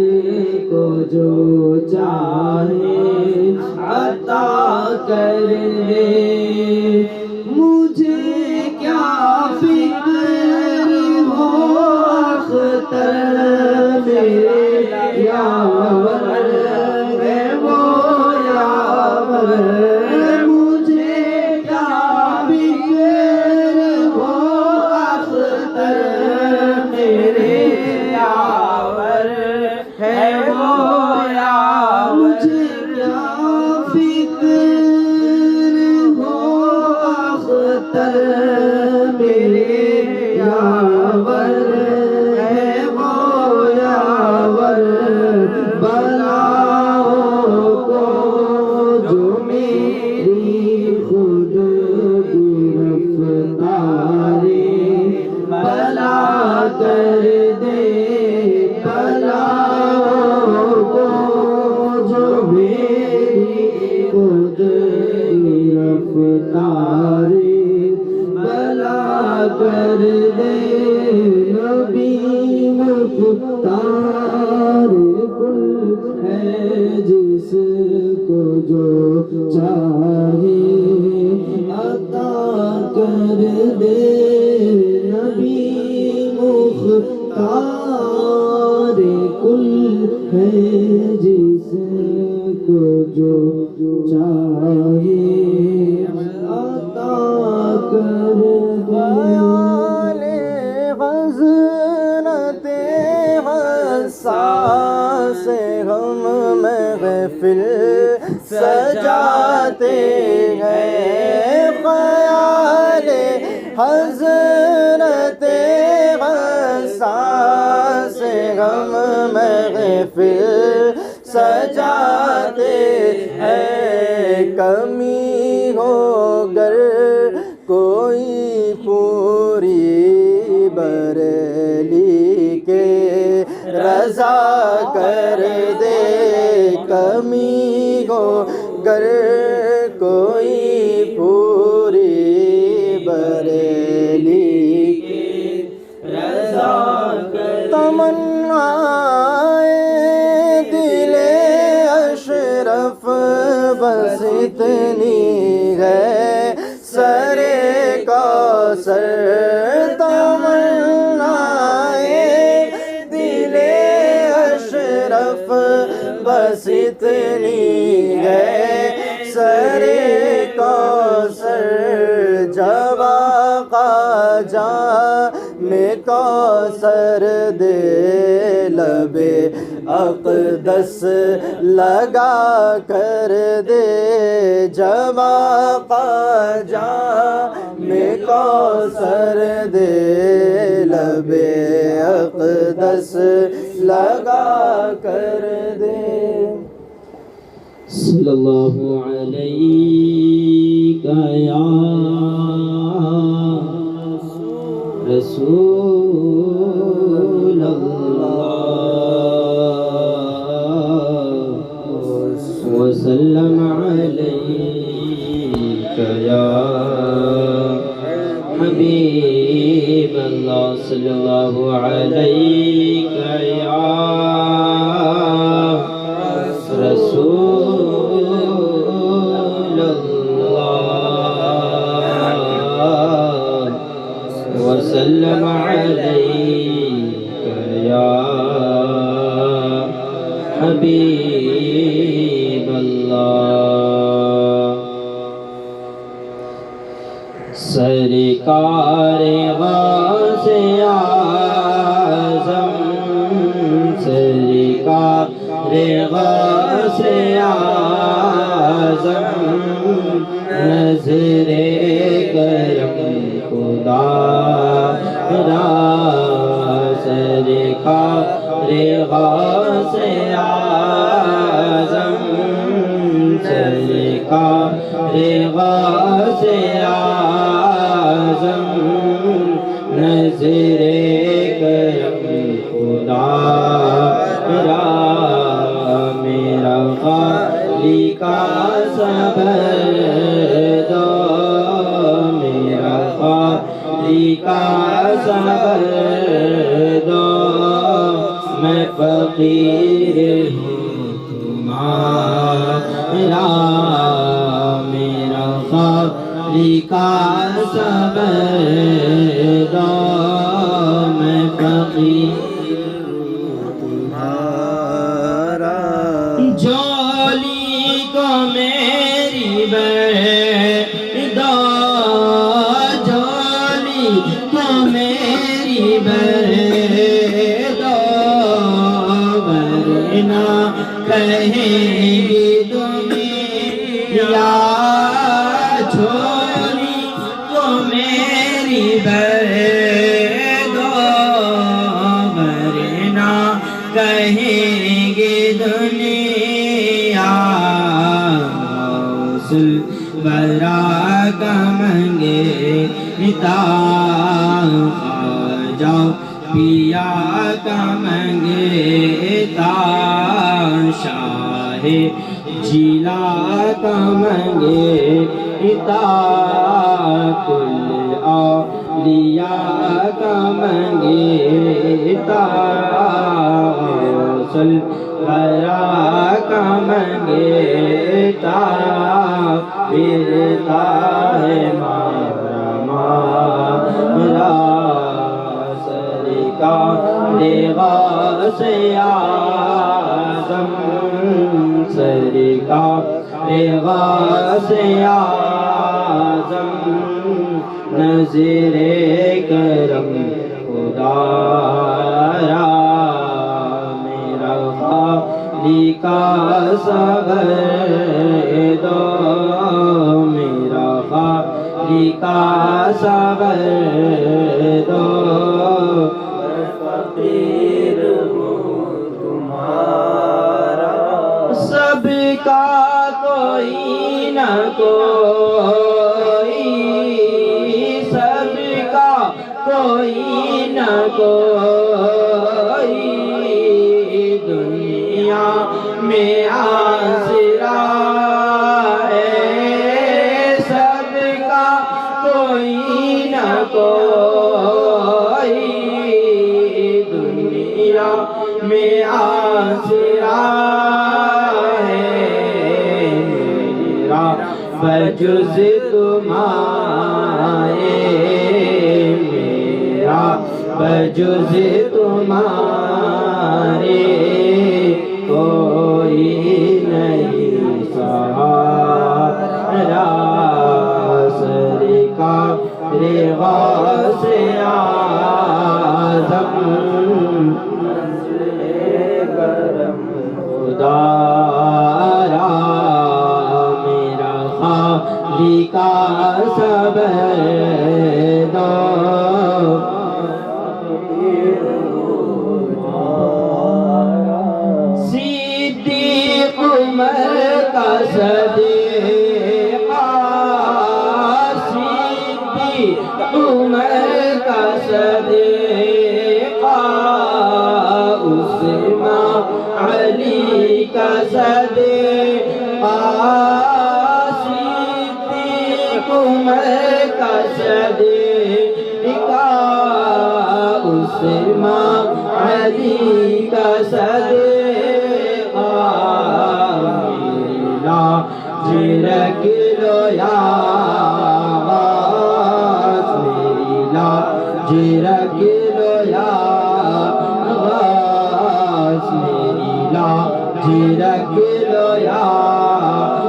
کو جو چاہے عطا کر دے مجھے کیا فکر ہو اختر میرے یاور ہے وہ یاور مجھے کیا فکر ہو اختر میرے یاور ہے وہ یاور مجھے کیا فکر ہو اختر میرے یاور ہے وہ یاور بلاؤں کو جو میری خود گرفتاری بلا کر دے نبی مختار کل ہے جس کو جو چاہے عطا کر دے نبی مختار کل ہے جس کو جو چاہے عطا کر دے حضرت حساس ہم محفل سجاتے ہیں خیال حضرت حساس ہم محفل سجاتے ہیں کمی ہو گر کوئی پوری بریلی کے رضا کر دے کمی ہو گر کوئی پوری بریلی کے رضا کر تمنائے دل اشرف بس اتنی ہے سر کوثر تمنائے دل اشرف بس اتنی ہے سر کوثر جب آقا جام کوثر دے لب اقدس لگا کر دے جب آقا جام کوثر دے لب اقدس لگا کر دے صلی اللہ علیہ یا رسول اللہ وسلم علیک یا حبیب اللہ صلی اللہ علیک یا رسول اللہ وسلم علیک یا حبیب اللہ سرکار غوث اعظم سرکار غوث اعظم نظر کرم خدا را سرکار غوث اعظم سرکار غوث اعظم نظر کرم خدا را میرا خالی کا صبر دو میرا خالی کا صبر دو میں فقیر ہوں تمہارا میرا خالی کا صبر دو میں فقیر جولی کو میری دو جولی کو میری دو ورنہ کہیں گی دنیا جولی کو میری دو ورنہ کہیں گے دنیا غوث الورا کا منگے پتا خواجہ پیا کا منگے تا شاہ جیلا کا منگے پتا کل لیا کا منگیتا غسل غرا کا منگیتا پھرتا ہے مارا مارا سرکار غوث اعظم سرکار غوث اعظم نظر کرم خدایا میرا خالق صبر دو میرا خالق صبر دو فقیر ہوں تمہارا سب کا کوئی نہ کوئی سب کا کوئی نہ کوئی دنیا میں آسرا ہے سب کا کوئی نہ کوئی دنیا میں آسرا ہے میرا بجز تمہارے میرا بجز تمہارے کوئی نہیں سہارا سرکار غوث اعظم کرم خدایا میرا خالق صبر دو صدیق عمر کا صدیقہ صدیق عمر کا صدیقہ عثمان علی کا صدیقہ صدیق عمر کا صدیقہ عثمان علی کا صدیقہ میری لاج رکھ لو یا غوث میری لاج رکھ لو یا غوث میری لاج رکھ لو یا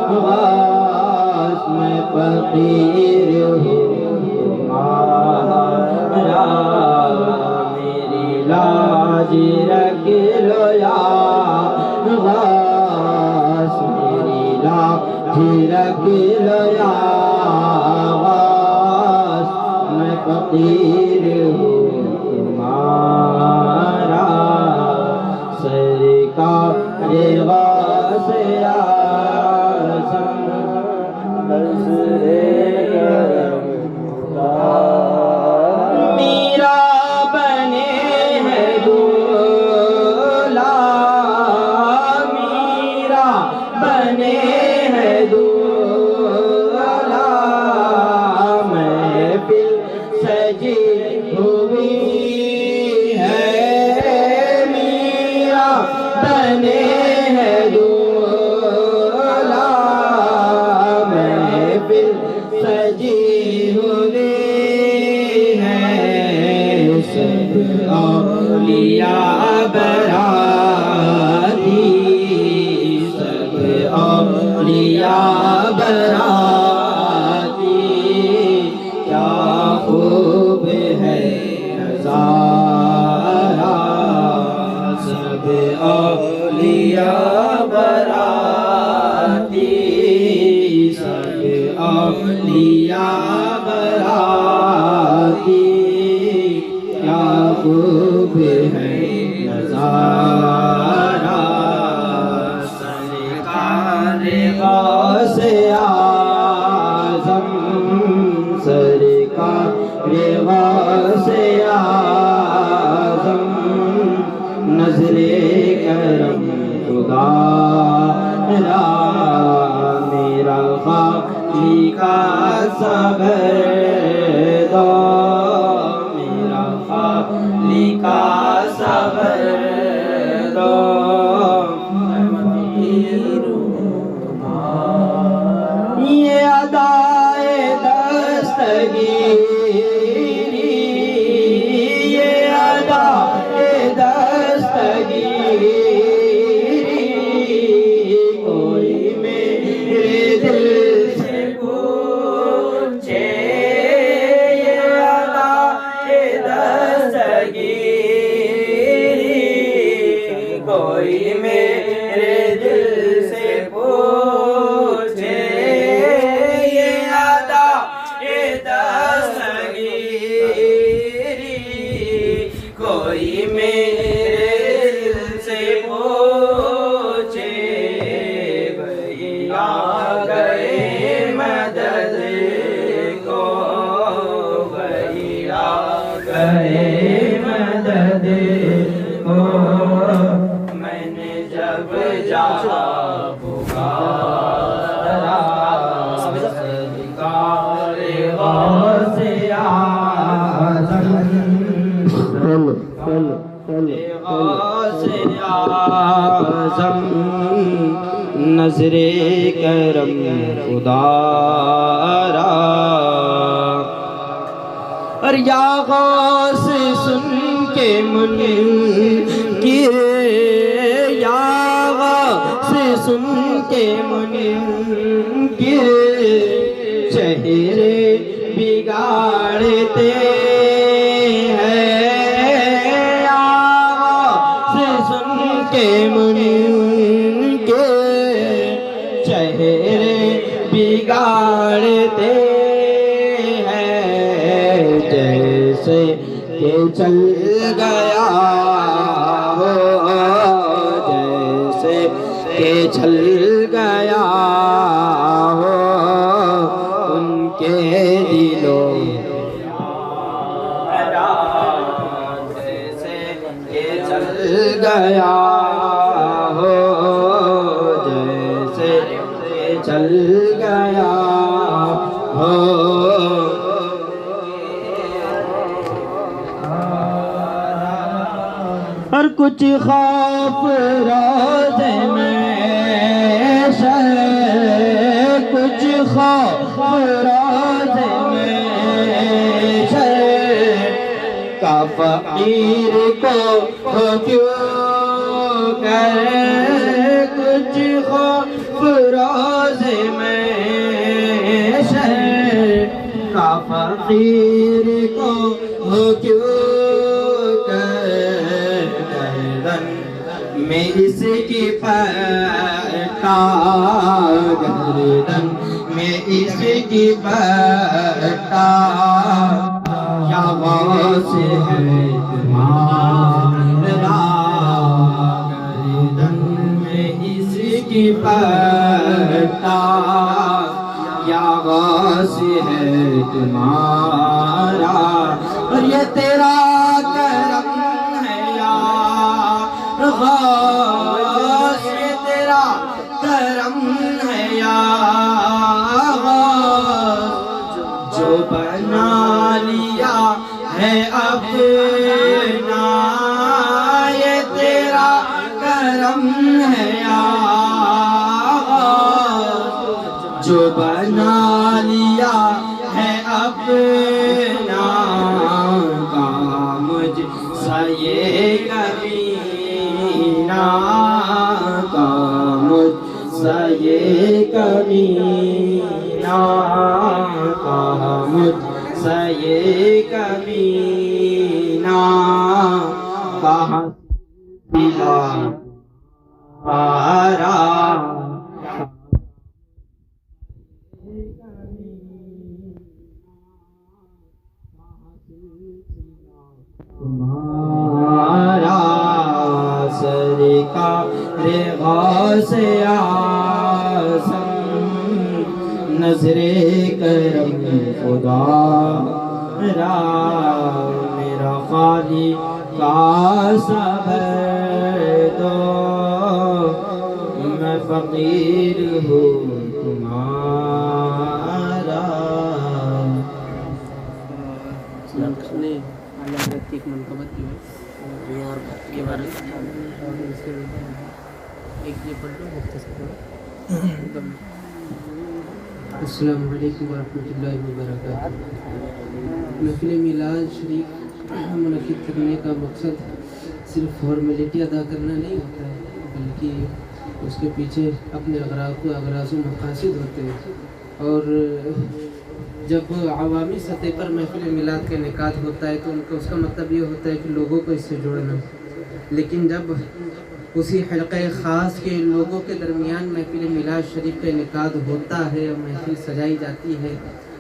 غوث میں فقیر ہوں تمہارا میری لاج رکھ لو یا غوث میری لاج رکھ لو یا غوث میں فقیر ہوں تمہارا سرکار غوث اعظم نظر کرم میرا بنے ہے دولا میرا بنے ہے دولا محفل سجی ہوئی ہے میرا بنے ہے دولا محفل سجی ہوئی ہے سب اولیاء براتی سب اولیاء براتی کیا خوب ہے نظارہ سب اولیاء براتی سب اولیاء براتی کیا خوب ہے نظارہ سرکار غوث اعظم سرکار غوث اعظم نظر کرم خدایا میرا خالق صبر دو علی کا صبر دو یہ ادائے دستگیری یہ ادائے دستگیری کوئی میرے دل سے پوچھے یہ ادائے دستگیری کوئی میرے دل سے پوچھے کوئی میرے دل سے پوچھے بھیا گئے مدد کو بھیا گئے مدد کو میں نے جب جہاں پکارا سرکار غوث اعظم غوث اعظم نظر کرم خدا را اور یا غوث سن کے منکر یا غوث سن کے منکر چہرے بگاڑتے کے منکر چہرے بگاڑتے ہیں جیسے کہ چل گیا ہو جیسے کہ چل گیا ہو ان کے دلوں جیسے کہ چل گیا ہو جیسے کہ چل گیا ہو اور کچھ خوف راز میں کچھ خوف راز میں کا فقیر کو کیوں کچھ خوف راز میں کا فقیر کو کیوں گردن میں اس کی پٹا گردن میں اس کی پٹا یا غوث ہے تمہارا گردن میں اس کی پٹا یا غوث ہے تمہارا اور یہ تیرا کرم ہے یا غوث یہ تیرا کرم ہے یا غوث جو بنا لیا ہے اپنا یہ تیرا کرم ہے یا غوث جو بنا لیا ہے اپنا کا مجھ سا یہ کمینہ کا مجھ سا یہ کمینہ کا مجھ سا یہ کمینہ کہاں دلا پارا تمہارا سرکار غوث اعظم نظر کرم خدا را میرا خالق کا صبر دو میں فقیر ہوں تمہارا Selamat sore. Allah berkati manfaat. اور اس کے ایک یہ پڑھ لو مختصر پڑھو. السلام علیکم ورحمۃ اللہ وبرکاتہ. محفل میلاد شریف منعقد کرنے کا مقصد صرف فارمیلٹی ادا کرنا نہیں ہوتا ہے، بلکہ اس کے پیچھے اپنے اغراض و مقاصد ہوتے ہیں. اور جب عوامی سطح پر محفل میلاد کا انعقاد ہوتا ہے تو اس کا مطلب یہ ہوتا ہے کہ لوگوں کو اس سے جوڑنا. لیکن جب اسی حلقہ خاص کے لوگوں کے درمیان محفل میلاد شریف کا انعقاد ہوتا ہے اور محفل سجائی جاتی ہے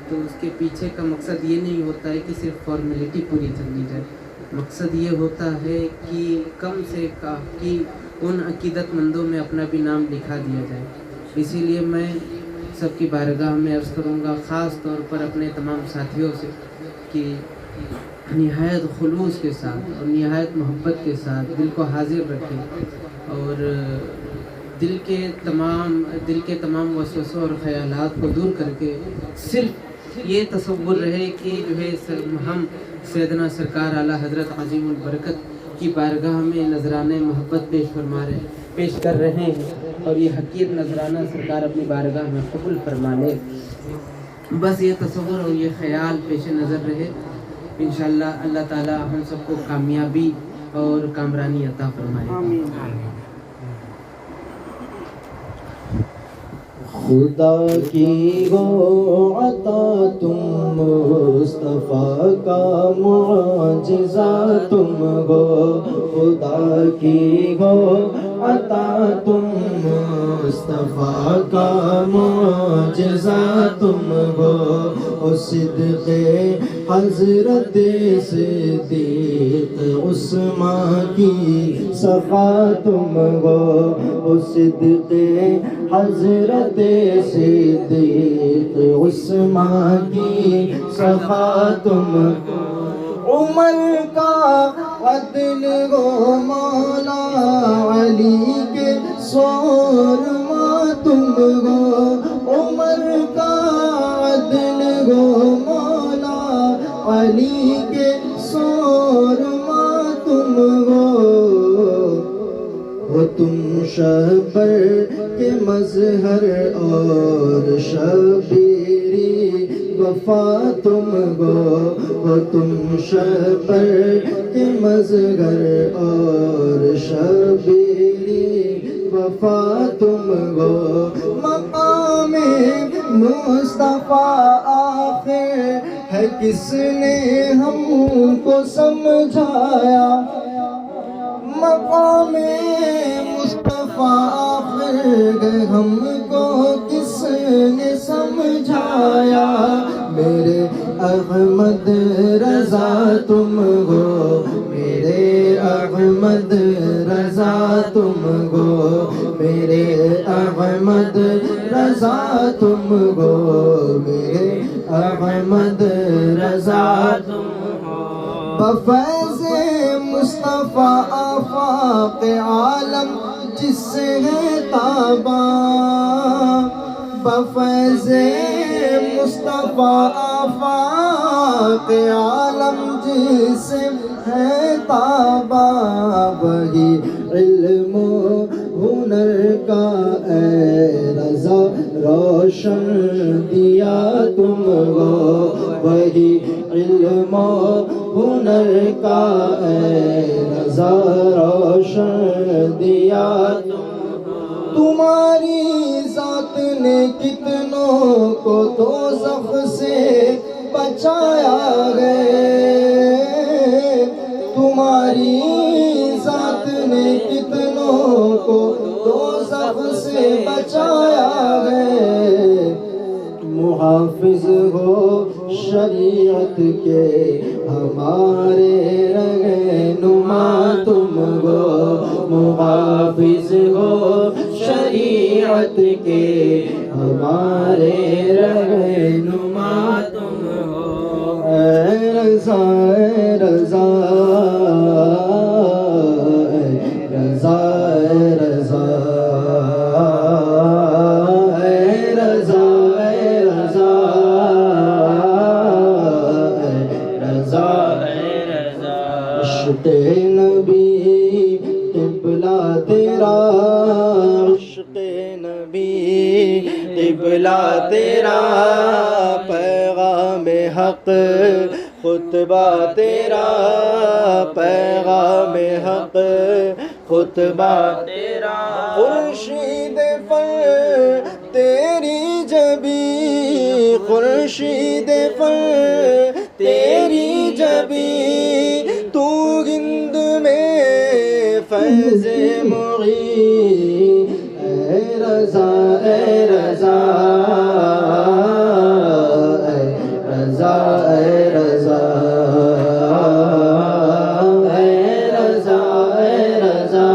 تو اس کے پیچھے کا مقصد یہ نہیں ہوتا ہے کہ صرف فارمیلٹی پوری کر لی جائے. مقصد یہ ہوتا ہے کہ کم سے کم ان عقیدت مندوں میں اپنا بھی نام لکھا دیا جائے. اسی لیے میں سب کی بارگاہ میں عرض کروں گا، خاص طور پر اپنے تمام ساتھیوں سے، کہ نہایت خلوص کے ساتھ اور نہایت محبت کے ساتھ دل کو حاضر رکھیں اور دل کے تمام وسوسوں اور خیالات کو دور کر کے صرف یہ تصور رہے کہ جو ہے ہم سیدنا سرکار اعلیٰ حضرت عظیم البرکت کی بارگاہ میں نذرانہ محبت پیش کر رہے ہیں اور یہ حقیر نذرانہ سرکار اپنی بارگاہ میں قبول فرما لے. بس یہ تصور اور یہ خیال پیش نظر رہے. انشاءاللہ اللہ تعالی ہم سب کو کامیابی اور کامرانی عطا فرمائے. خدا کی گو عطا تم مصطفیٰ کا معجزہ تم گو. خدا کی گو عطا تم مصطفیٰ کا معجزہ تم گو. صدق حضرت صدیق عثمان کی صفا تم گو. صدق حضرت صدیق عثمان کی صفا تم گو. عمر کا عدل گو مولا علی کے سورما تم گو. عمر کا عدل گو مولا علی کے سورما تم گو. وہ تم شبر کے مظہر اور شبیری وفا تم گو. وہ تم شبر کے مظہر اور شبیری وفا تم گو. مقام مصطفیٰ آخر ہے کس نے ہم کو سمجھایا. مقام مصطفیٰ آخر ہے ہم کو کس نے سمجھایا. میرے احمد رضا تم گو. میرے احمد رضا تم گو. میرے احمد رضا تم گو. میرے احمد رضا تم گو. بفیض مصطفیٰ آفاق عالم جس سے ہے تاباں. بفیض مصطفیٰ آفاق عالم جس سے ہے تاباں. وہی علم و ہنر کا اے رضا روشن دیا تم گو. وہی علم و ہنر کا اے رضا روشن دیا تم گو. تمہاری ذات نے کتنوں کو دوزخ سے بچایا ہے. تمہاری ذات نے کتنوں کو دوزخ سے بچایا ہے. محافظ ہو شریعت کے ہمارے رہنما تم گو. محافظ ہو شریعت کے ہمارے رہنما تم ہو. اے رضا اے رضا اے رضا اے رضا اے رضا اے رضا اے رضا اے رضا. عشق نبی تیرا پیغام حق خطبہ تیرا پیغام حق خطبہ تیرا خورشید فر تیری جبی خورشید فر تیری جبی تو گند میں فیض مغی اے رضا اے رضا اے رضا اے رضا اے رضا اے رضا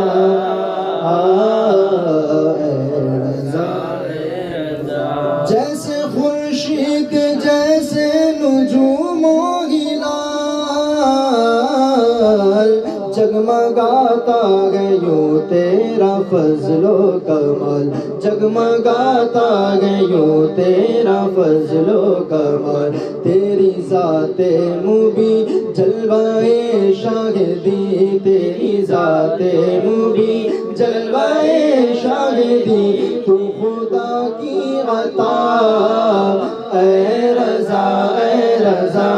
اے رضا جیسے خورشید جیسے نجوم و ہلال جگمگاتا گیوں تیرا فضل و کمال جگمگاتا گیوں تیرا فضل و کمال تیری ذات مبی جلوائے شاہدی تیری ذات مبی جلوائے شاہدی تو خدا کی عطا اے رضا اے رضا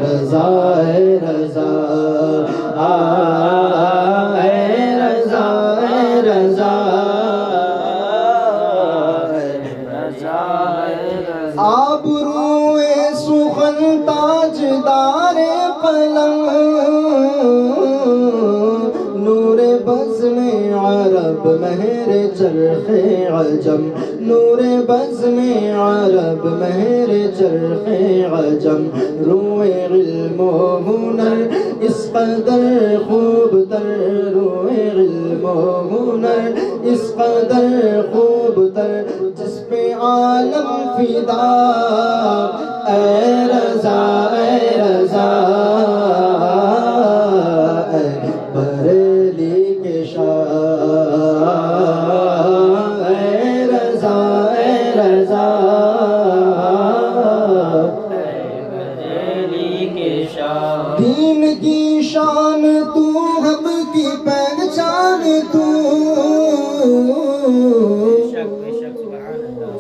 رضا اے رضا اے رضا اے رضا آبروئے سخن تاجدار قلم نور بز میں عرب مہر چرخ عجم نور بز میں عرب مہر چرخ عجم روئے علم و ہنر اس قدر خوب تر روئے علم و ہنر اس قدر خوب تر جس پہ عالم فدا اے رضا اے رضا اے بریلی کے شاہ اے رضا اے رضا اے بریلی کے شاہ دین کی شان تو حق کی پہچان تو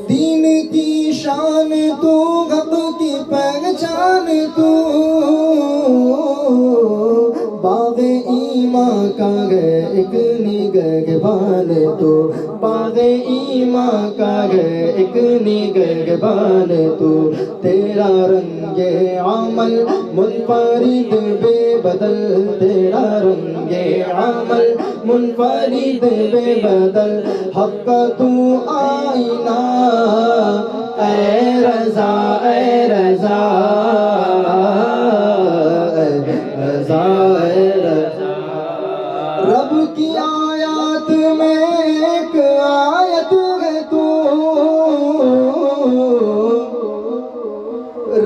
دین کی شان تو حق کی پہچان تو باغ ایمان کا گئے ایک نگہبان تو باغ ایمان کا گئے ایک نگہبان تو تیرا رنگ عمل منفرد بے بدل تیرا رنگ عمل منفرد بے بدل حق کا تو آئینہ اے رضا اے رضا اے رضا اے رضا رب کی آیات میں ایک آیت ہے تو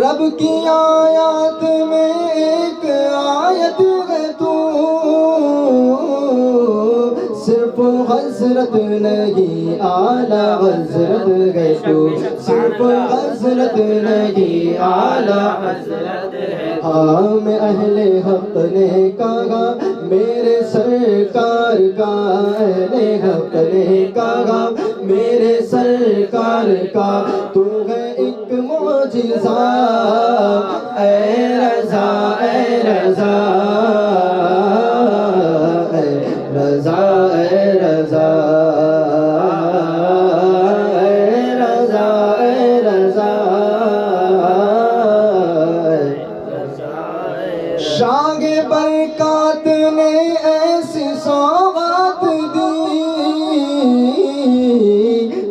رب کی آیات میں ایک آیت ہے تو صرف حضرت نہیں اعلیٰ حضرت ہے تو صرف حضرت نہیں اعلیٰ حضرت ہے عام اہل حق نے کہا میرے سرکار کا اہل حق نے کہا میرے سرکار کا تو ہے ایک معجزہ اے رضا اے رضا اے رضا اے رضا اے رضا اے رضا شاہ برکات نے ایسی سوغات دی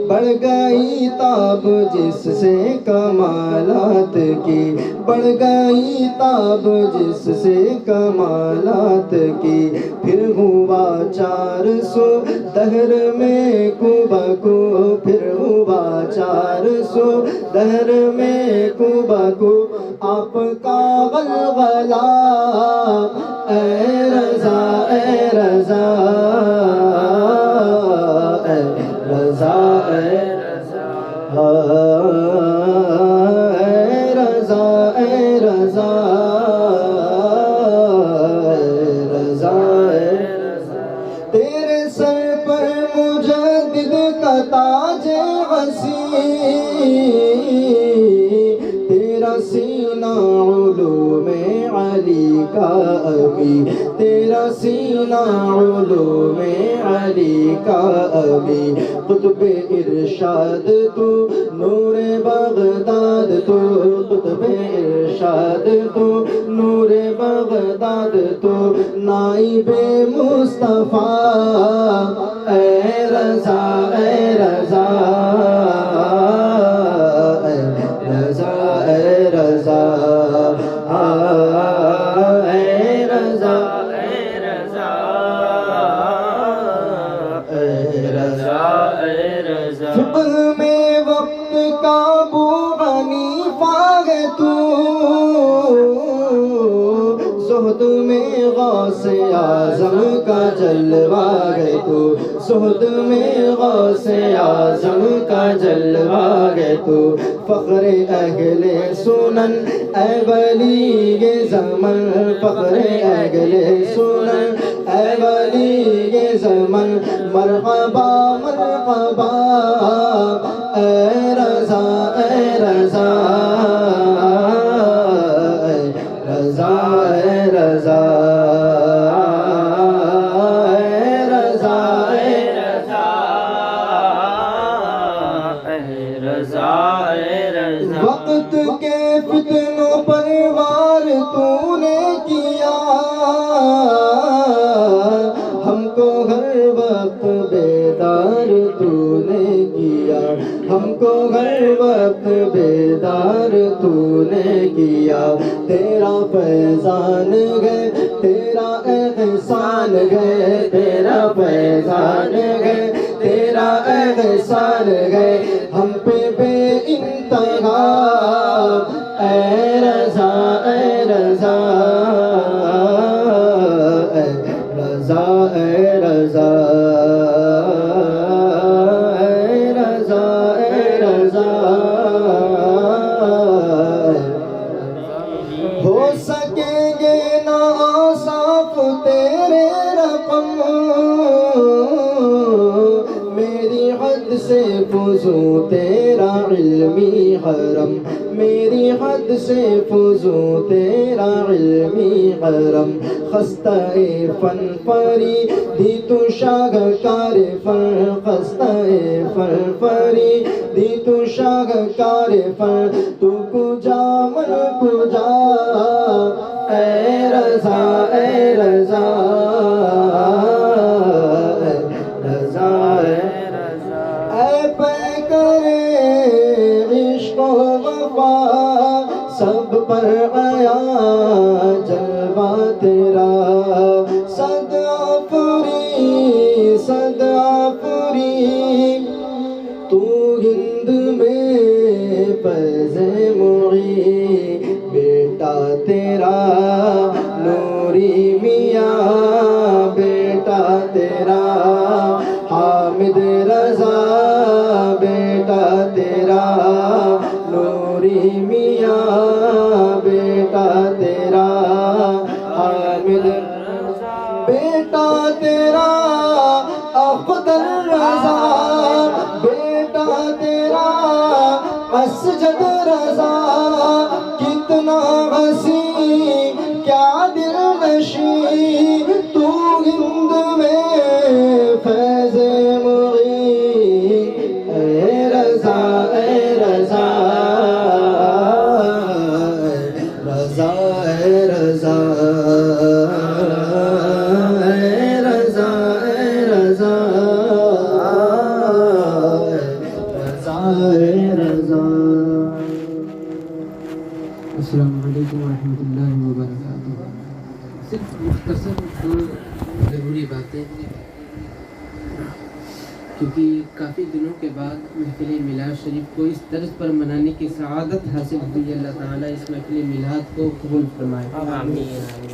بڑھ گئی تاب جس سے کمالات کی بڑھ گئی تاب جس سے کمالات کی پھر ہوا 400 دہر میں کو بکو پھر ہوا 400 دہر میں کو بکو آپ کا غلغلہ اے رضا اے رضا اے رضا اے رضا اے رضا اے رضا تیرے سر پر مجدد کا تاج ہنسی تیرا سینہ علوم علی کا ابھی تیرا سینہ علوم علی کا ابھی قطب ارشاد تو نور بغداد تو قطب ارشاد تو نور بغداد تو نائب مصطفیٰ اے رضا اے رضا اے رضا اے رضا اے رضا اے رضا اے رضا اے رضا فقہ میں وقت کا ابو حنیفہ ہے تو زہد میں غوث اعظم کا جلوہ ہے تو زہد میں غوث اعظم کا جلوہ ہے تو فخر اہل سنن اے ولی زمن فخر اہل سنن اے ولی زمن مرحبا مرحبا اے رضا اے رضا اے رضا اے رضا اے رضا اے رضا اے رضا وقت کے فتنوں پر وار تو نے کیا ہم کو ہر وقت بیدار تو نے کیا ہم کو ہر وقت بیدار تو نے کیا تیرا فیضان ہے تیرا احسان ہے تیرا فیضان ہے تیرا احسان ہے ہم پہ بے انتہا اے رضا اے رضا اے رضا اے رضا اے رضا اے رضا ہو سکیں گے نا صاف تیرے رقم میری حد سے فزوں تیرا علمی حرم میری حد سے فزوں تیرا علمی حرم خستہ فن پری دی تو شاہکار فن خستہ فن پری دی تو شاہکار فن تو کجا من کجا اے رضا اے رضا اے رضا اے پہ کرے عشق و وفا سب پر آیا جلوہ تیرا صدع پوری تو ہند میں فیض معی بیٹا تیرا نوری میاں بیٹا تیرا حامد رضا بیٹا تیرا نوری میاں بیٹا تیرا حامد بیٹا تیرا افضل رضا بیٹا تیرا اسجد رضا کتنا ہنسی کیا دل نشی تو ہند میں فیض مغی اے رضا اے رضا رضا اے رضا اے رضا اے رضا رضا اے رضا السلام علیکم ورحمۃ اللہ وبرکاتہ. صرف مختصر دو ضروری باتیں کیونکہ کافی دنوں کے بعد محفل میلاد شریف کو اس طرز پر منانے کی سعادت حاصل ہوئی. اللہ تعالیٰ اس محفل میلاد کو قبول فرمائے.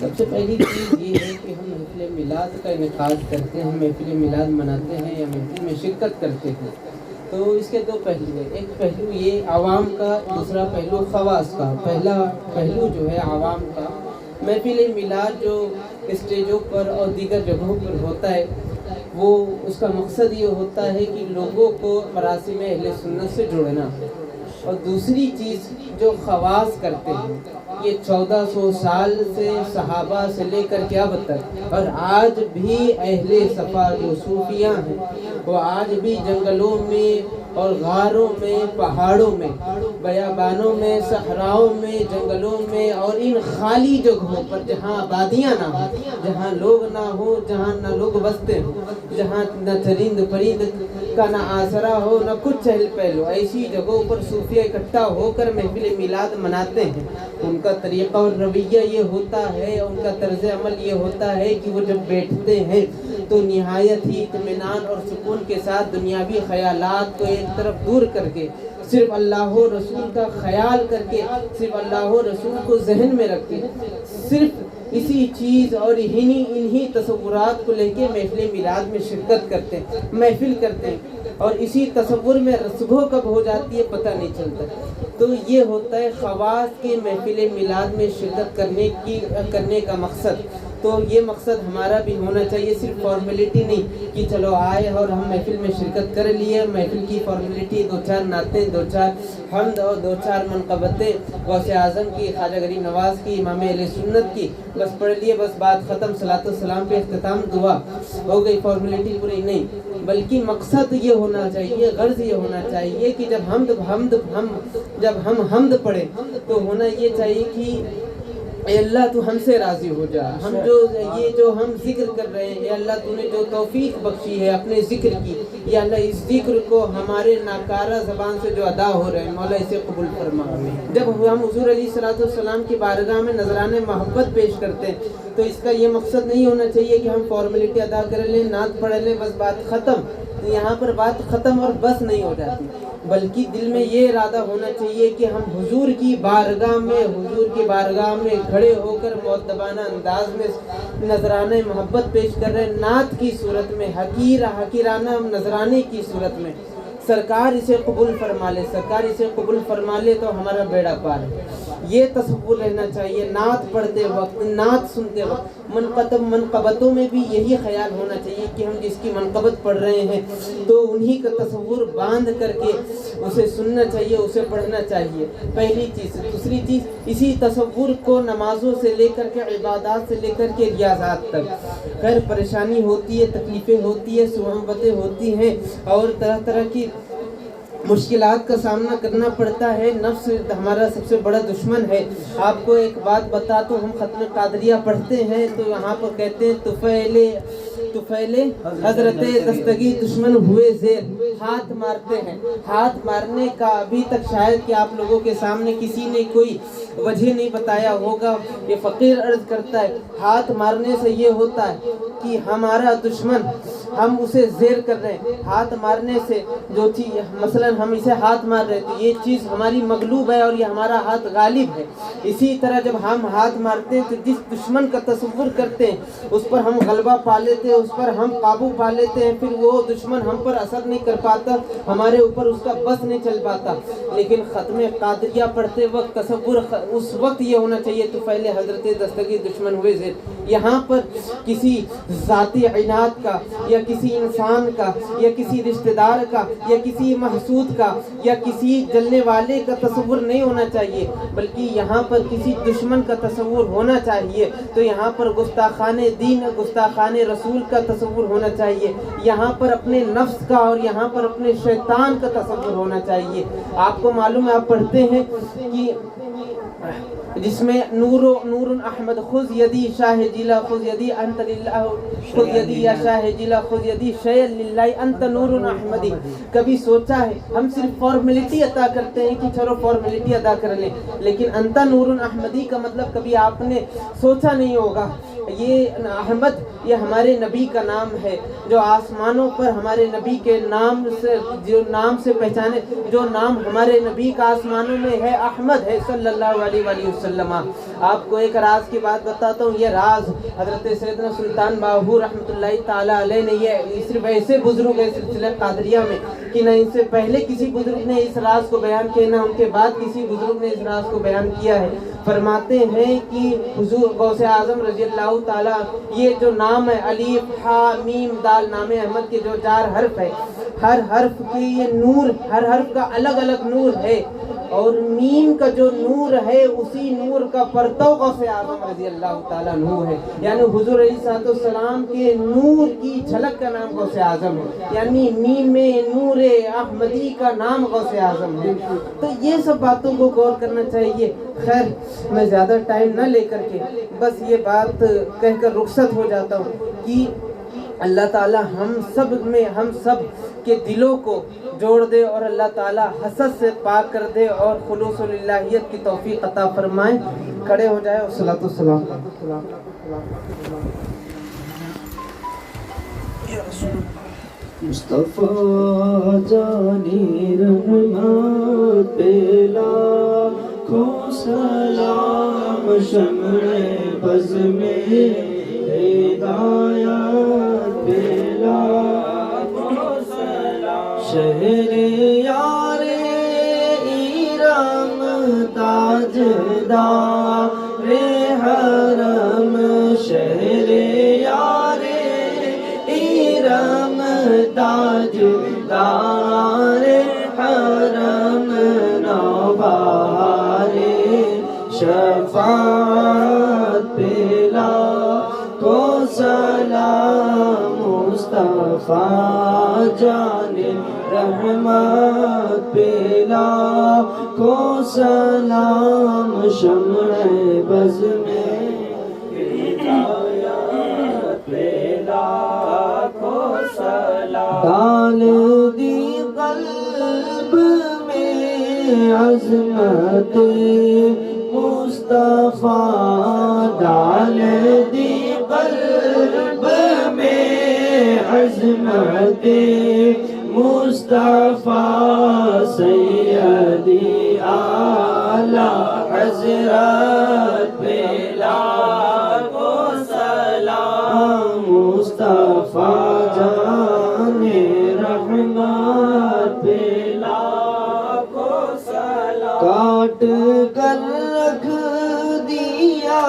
سب سے پہلی چیز یہ ہے کہ ہم محفل میلاد کا انعقاد کرتے ہیں, محفل میلاد مناتے ہیں یا محفل میں شرکت کرتے ہیں تو اس کے دو پہلو ہیں. ایک پہلو یہ عوام کا, دوسرا پہلو خواص کا. پہلا پہلو جو ہے عوام کا, محفل میلاد جو اسٹیجوں پر اور دیگر جگہوں پر ہوتا ہے وہ اس کا مقصد یہ ہوتا ہے کہ لوگوں کو مراسم اہل سنت سے جوڑنا. اور دوسری چیز جو خواص کرتے ہیں یہ 1400 سال سے صحابہ سے لے کر کے اب تک، اور آج بھی اہل صفا جو صوفیاء ہیں وہ آج بھی جنگلوں میں اور غاروں میں، پہاڑوں میں، بیابانوں میں، صحراؤں میں، جنگلوں میں اور ان خالی جگہوں پر جہاں آبادیاں نہ ہوں، جہاں لوگ نہ ہوں، جہاں نہ لوگ بستے ہوں، جہاں نہ چرند پرند کا نہ آسرا ہو، نہ کچھ چہل پہل ہو، ایسی جگہوں پر صوفیاء اکٹھا ہو کر محفل میلاد مناتے ہیں. ان کا طریقہ اور رویہ یہ ہوتا ہے، ان کا طرز عمل یہ ہوتا ہے کہ وہ جب بیٹھتے ہیں تو نہایت ہی اطمینان اور سکون کے ساتھ دنیاوی خیالات کو ایک طرف دور کر کے صرف اللہ و رسول کا خیال کر کے، صرف اللہ و رسول کو ذہن میں رکھ کے، صرف اسی چیز اور انہی تصورات کو لے کے محفل میلاد میں شرکت کرتے ہیں، محفل کرتے ہیں، اور اسی تصور میں صبح کب ہو جاتی ہے پتہ نہیں چلتا. تو یہ ہوتا ہے خواص کے محفل میلاد میں شرکت کرنے کا مقصد. تو یہ مقصد ہمارا بھی ہونا چاہیے، صرف فارمیلٹی نہیں کہ چلو آئے اور ہم محفل میں شرکت کر لیے. محفل کی فارمیلٹی 2-4 نعتیں، 2-4 حمد اور 2-4 منقبتیں غوث اعظم کی، خواجہ غریب نواز کی، امام اہل سنت کی، بس پڑھ لیے، بس بات ختم، صلاۃ والسلام پہ اختتام، دعا ہو گئی، فارمیلٹی پوری نہیں. بلکہ مقصد یہ ہونا چاہیے، غرض یہ ہونا چاہیے کہ جب ہم حمد پڑھیں تو ہونا یہ چاہیے کہ اے اللہ تو ہم سے راضی ہو جا. یہ جو ہم ذکر کر رہے ہیں، اے اللہ تو نے جو توفیق بخشی ہے اپنے ذکر کی، یا اللہ اس ذکر کو ہمارے ناکارہ زبان سے جو ادا ہو رہے ہیں مولا اسے قبول فرما. جب ہم حضور علیہ الصلوۃ والسلام کی بارگاہ میں نذران محبت پیش کرتے ہیں تو اس کا یہ مقصد نہیں ہونا چاہیے کہ ہم فارمیلٹی ادا کر لیں، نعت پڑھ لیں، بس بات ختم. یہاں پر بات ختم اور بس نہیں ہو جاتی، بلکہ دل میں یہ ارادہ ہونا چاہیے کہ ہم حضور کی بارگاہ میں کھڑے ہو کر مؤدبانہ انداز میں نذرانے محبت پیش کر رہے ہیں، نعت کی صورت میں، حقیرانہ نذرانے کی صورت میں. سرکار اسے قبول فرما لے، سرکار اسے قبول فرما لے تو ہمارا بیڑا پار ہے. یہ تصور رہنا چاہیے. نعت پڑھتے وقت، نعت سنتے وقت، منقبتوں میں بھی یہی خیال ہونا چاہیے کہ ہم جس کی منقبت پڑھ رہے ہیں تو انہی کا تصور باندھ کر کے اسے سننا چاہیے، اسے پڑھنا چاہیے. پہلی چیز. دوسری چیز، اسی تصور کو نمازوں سے لے کر کے، عبادات سے لے کر کے ریاضات تک، خیر پریشانی ہوتی ہے، تکلیفیں ہوتی ہے، صعوبتیں ہوتی ہیں اور طرح طرح کی مشکلات کا سامنا کرنا پڑتا ہے. نفس ہمارا سب سے بڑا دشمن ہے. آپ کو ایک بات بتاتا ہوں، ہم ختم قادریہ پڑھتے ہیں تو یہاں پر کہتے ہیں طفیل حضرت دستگی دشمن ہوئے زیر، ہاتھ مارتے ہیں. ہاتھ مارنے کا ابھی تک شاید کہ آپ لوگوں کے سامنے کسی نے کوئی وجہ نہیں بتایا ہوگا. یہ فقیر عرض کرتا ہے ہاتھ مارنے سے یہ ہوتا ہے کہ ہمارا دشمن، ہم اسے زیر کر رہے ہیں. ہاتھ مارنے سے جو چیز، مثلا ہم اسے ہاتھ مار رہے ہیں تو یہ چیز ہماری مغلوب ہے اور یہ ہمارا ہاتھ غالب ہے. اسی طرح جب ہم ہاتھ مارتے ہیں تو جس دشمن کا تصور کرتے ہیں اس پر ہم غلبہ پا لیتے ہیں، اس پر ہم قابو پا لیتے ہیں، پھر وہ دشمن ہم پر اثر نہیں کر پاتا، ہمارے اوپر اس کا بس نہیں چل پاتا. لیکن ختم قادریہ پڑھتے وقت تصور اس وقت یہ ہونا چاہیے تو پہلے حضرت دستگی دشمن ہوئے زیر. یہاں پر کسی ذاتی عناد کا یا کسی انسان کا یا کسی رشتہ دار کا یا کسی محسود کا یا کسی جلنے والے کا تصور نہیں ہونا چاہیے، بلکہ یہاں پر کسی دشمن کا تصور ہونا چاہیے. تو یہاں پر گستاخان دین، گستاخان رسول کا تصور ہونا چاہیے. یہاں پر اپنے نفس کا اور یہاں پر اپنے شیطان کا تصور ہونا چاہیے. آپ کو معلوم ہے، آپ پڑھتے ہیں کہ جس میں نور احمد خذ یدی شاہ جیلا خذ یدی انت للہ خذ یدی یا شاہ جیلا خذ یدی شیء للہ انت نور احمدی. کبھی سوچا ہے؟ ہم صرف فارمیلٹی ادا کرتے ہیں کہ چلو فارمیلٹی ادا کر لیں، لیکن انت نور احمدی کا مطلب کبھی آپ نے سوچا نہیں ہوگا. یہ احمد یہ ہمارے نبی کا نام ہے، جو آسمانوں پر ہمارے نبی کے نام سے، جو نام سے پہچانے، جو نام ہمارے نبی کا آسمانوں میں ہے احمد ہے صلی اللہ علیہ وآلہ وسلم. آپ کو ایک راز کی بات بتاتا ہوں. یہ راز حضرت سیدنا سلطان باہو رحمۃ اللہ تعالی علیہ نے، یہ صرف ایسے بزرگ ہیں سلسلہ قادریہ میں کہ نہ ان سے پہلے کسی بزرگ نے اس راز کو بیان کیا، نہ ان کے بعد کسی بزرگ نے اس راز کو بیان کیا ہے۔ فرماتے ہیں کہ حضور غوث اعظم رضی اللہ تعالیٰ، یہ جو نام ہے الف ہا میم دال، نام احمد کے جو 4 حرف ہے، ہر حرف کی یہ نور، ہر حرف کا الگ الگ نور ہے، اور میم کا جو نور ہے اسی نور کا پرتو غوث اعظم رضی اللہ تعالیٰ عنہ ہے، یعنی حضور علیہ السلام کے نور کی جھلک کا نام غوث اعظم ہے، یعنی میم میں نور احمدی کا نام غوث اعظم ہے۔ تو یہ سب باتوں کو غور کرنا چاہیے۔ خیر میں زیادہ ٹائم نہ لے کر کے بس یہ بات کہہ کر رخصت ہو جاتا ہوں کہ اللہ تعالی ہم سب کے دلوں کو جوڑ دے، اور اللہ تعالی حسد سے پاک کر دے، اور خلوص الہیت کی توفیق عطا فرمائے۔ کھڑے ہو جائے، والصلاۃ والسلام مصطفیٰ جانی رحمت پہ لاکھوں سلام، شمع بز میں ہدایت پہ لاکھوں سلام، شہر یار ایرم تاجدار حرم، شہر یار ایرم تاجدار حرم، نوبہار شفاعت پہ لاکھوں سلام، مصطفیٰ جان رحمت پہ لاکھوں سلام، شمع بز میں ہدایت پہ لاکھوں سلام، ڈال دی قلب میں عظمت مصطفیٰ، ڈال دی قلب میں عظمت مصطفیٰ، سیدی اعلیٰ حضرت پہ لاکھوں سلام، مصطفیٰ جان رحمت پہ لاکھوں سلام، کاٹ کر رکھ دیا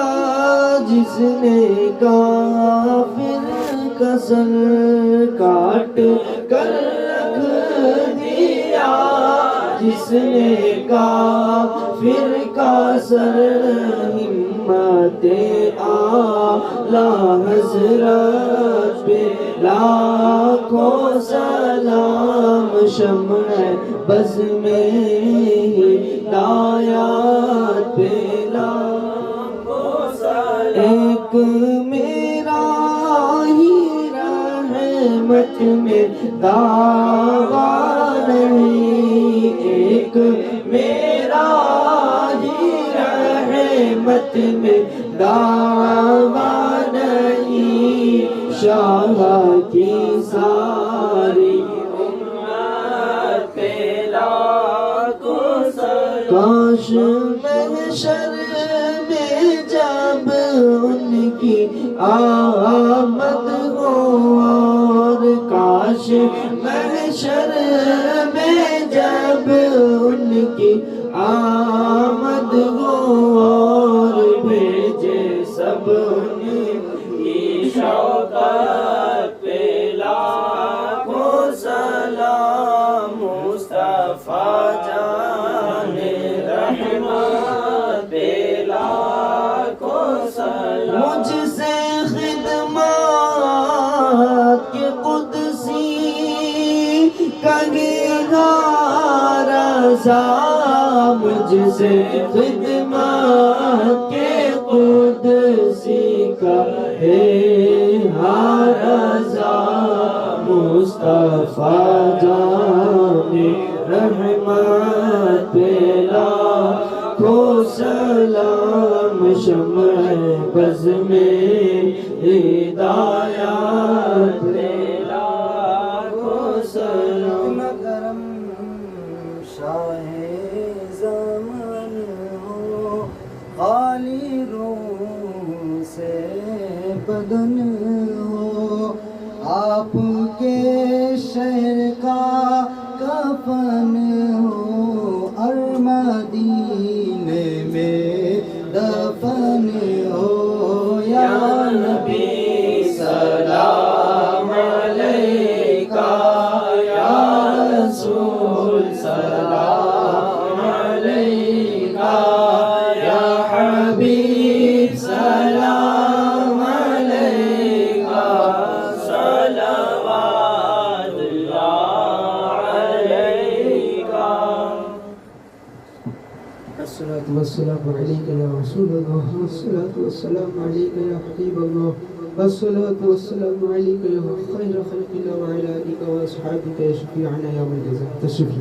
جس نے کافر کا سر، کاٹ کر رکھ دیا جس نے کافر کا سر، ہمت اعلیٰ حضرت پہ لاکھوں سلام، شمع بز میں ہدایت پہ لاکھوں سلام، ایک میرا ہی رحمت میں دعویٰ نہیں، ایک میرا ہی رحمت میں دعویٰ نہیں، شاہ کی ساری امت پہ لاکھوں سلام، کاش محشر میں جب ان کی آمد ہو، اور کاش محشر میں جب ان کی آمد ہو، اور بھیجے سب ان کی شوقت پہ لاکھوں سلام، مصطفیٰ جان رحمت پہ لاکھوں سلام، مجھ سے خدمات کے قدسی کہے گا رضا، مجھ سے خدمات کے قدسی کہے گا رضا، مصطفیٰ جان رحمت پہ لاکھوں سلام، شمع بز میں ہدایت پہ لاکھوں سلام، کرم شاہ زمان ہو، خالی روح سے بدن ہو، آپ کے شہر کا الصلاة والسلام عليك يا رسول الله والصلاة والسلام عليك يا حبيب الله والصلاة والسلام عليك يا خير خلق الله وعلى آلك وأصحابك يا شفيعنا يوم الجزاء. تشريف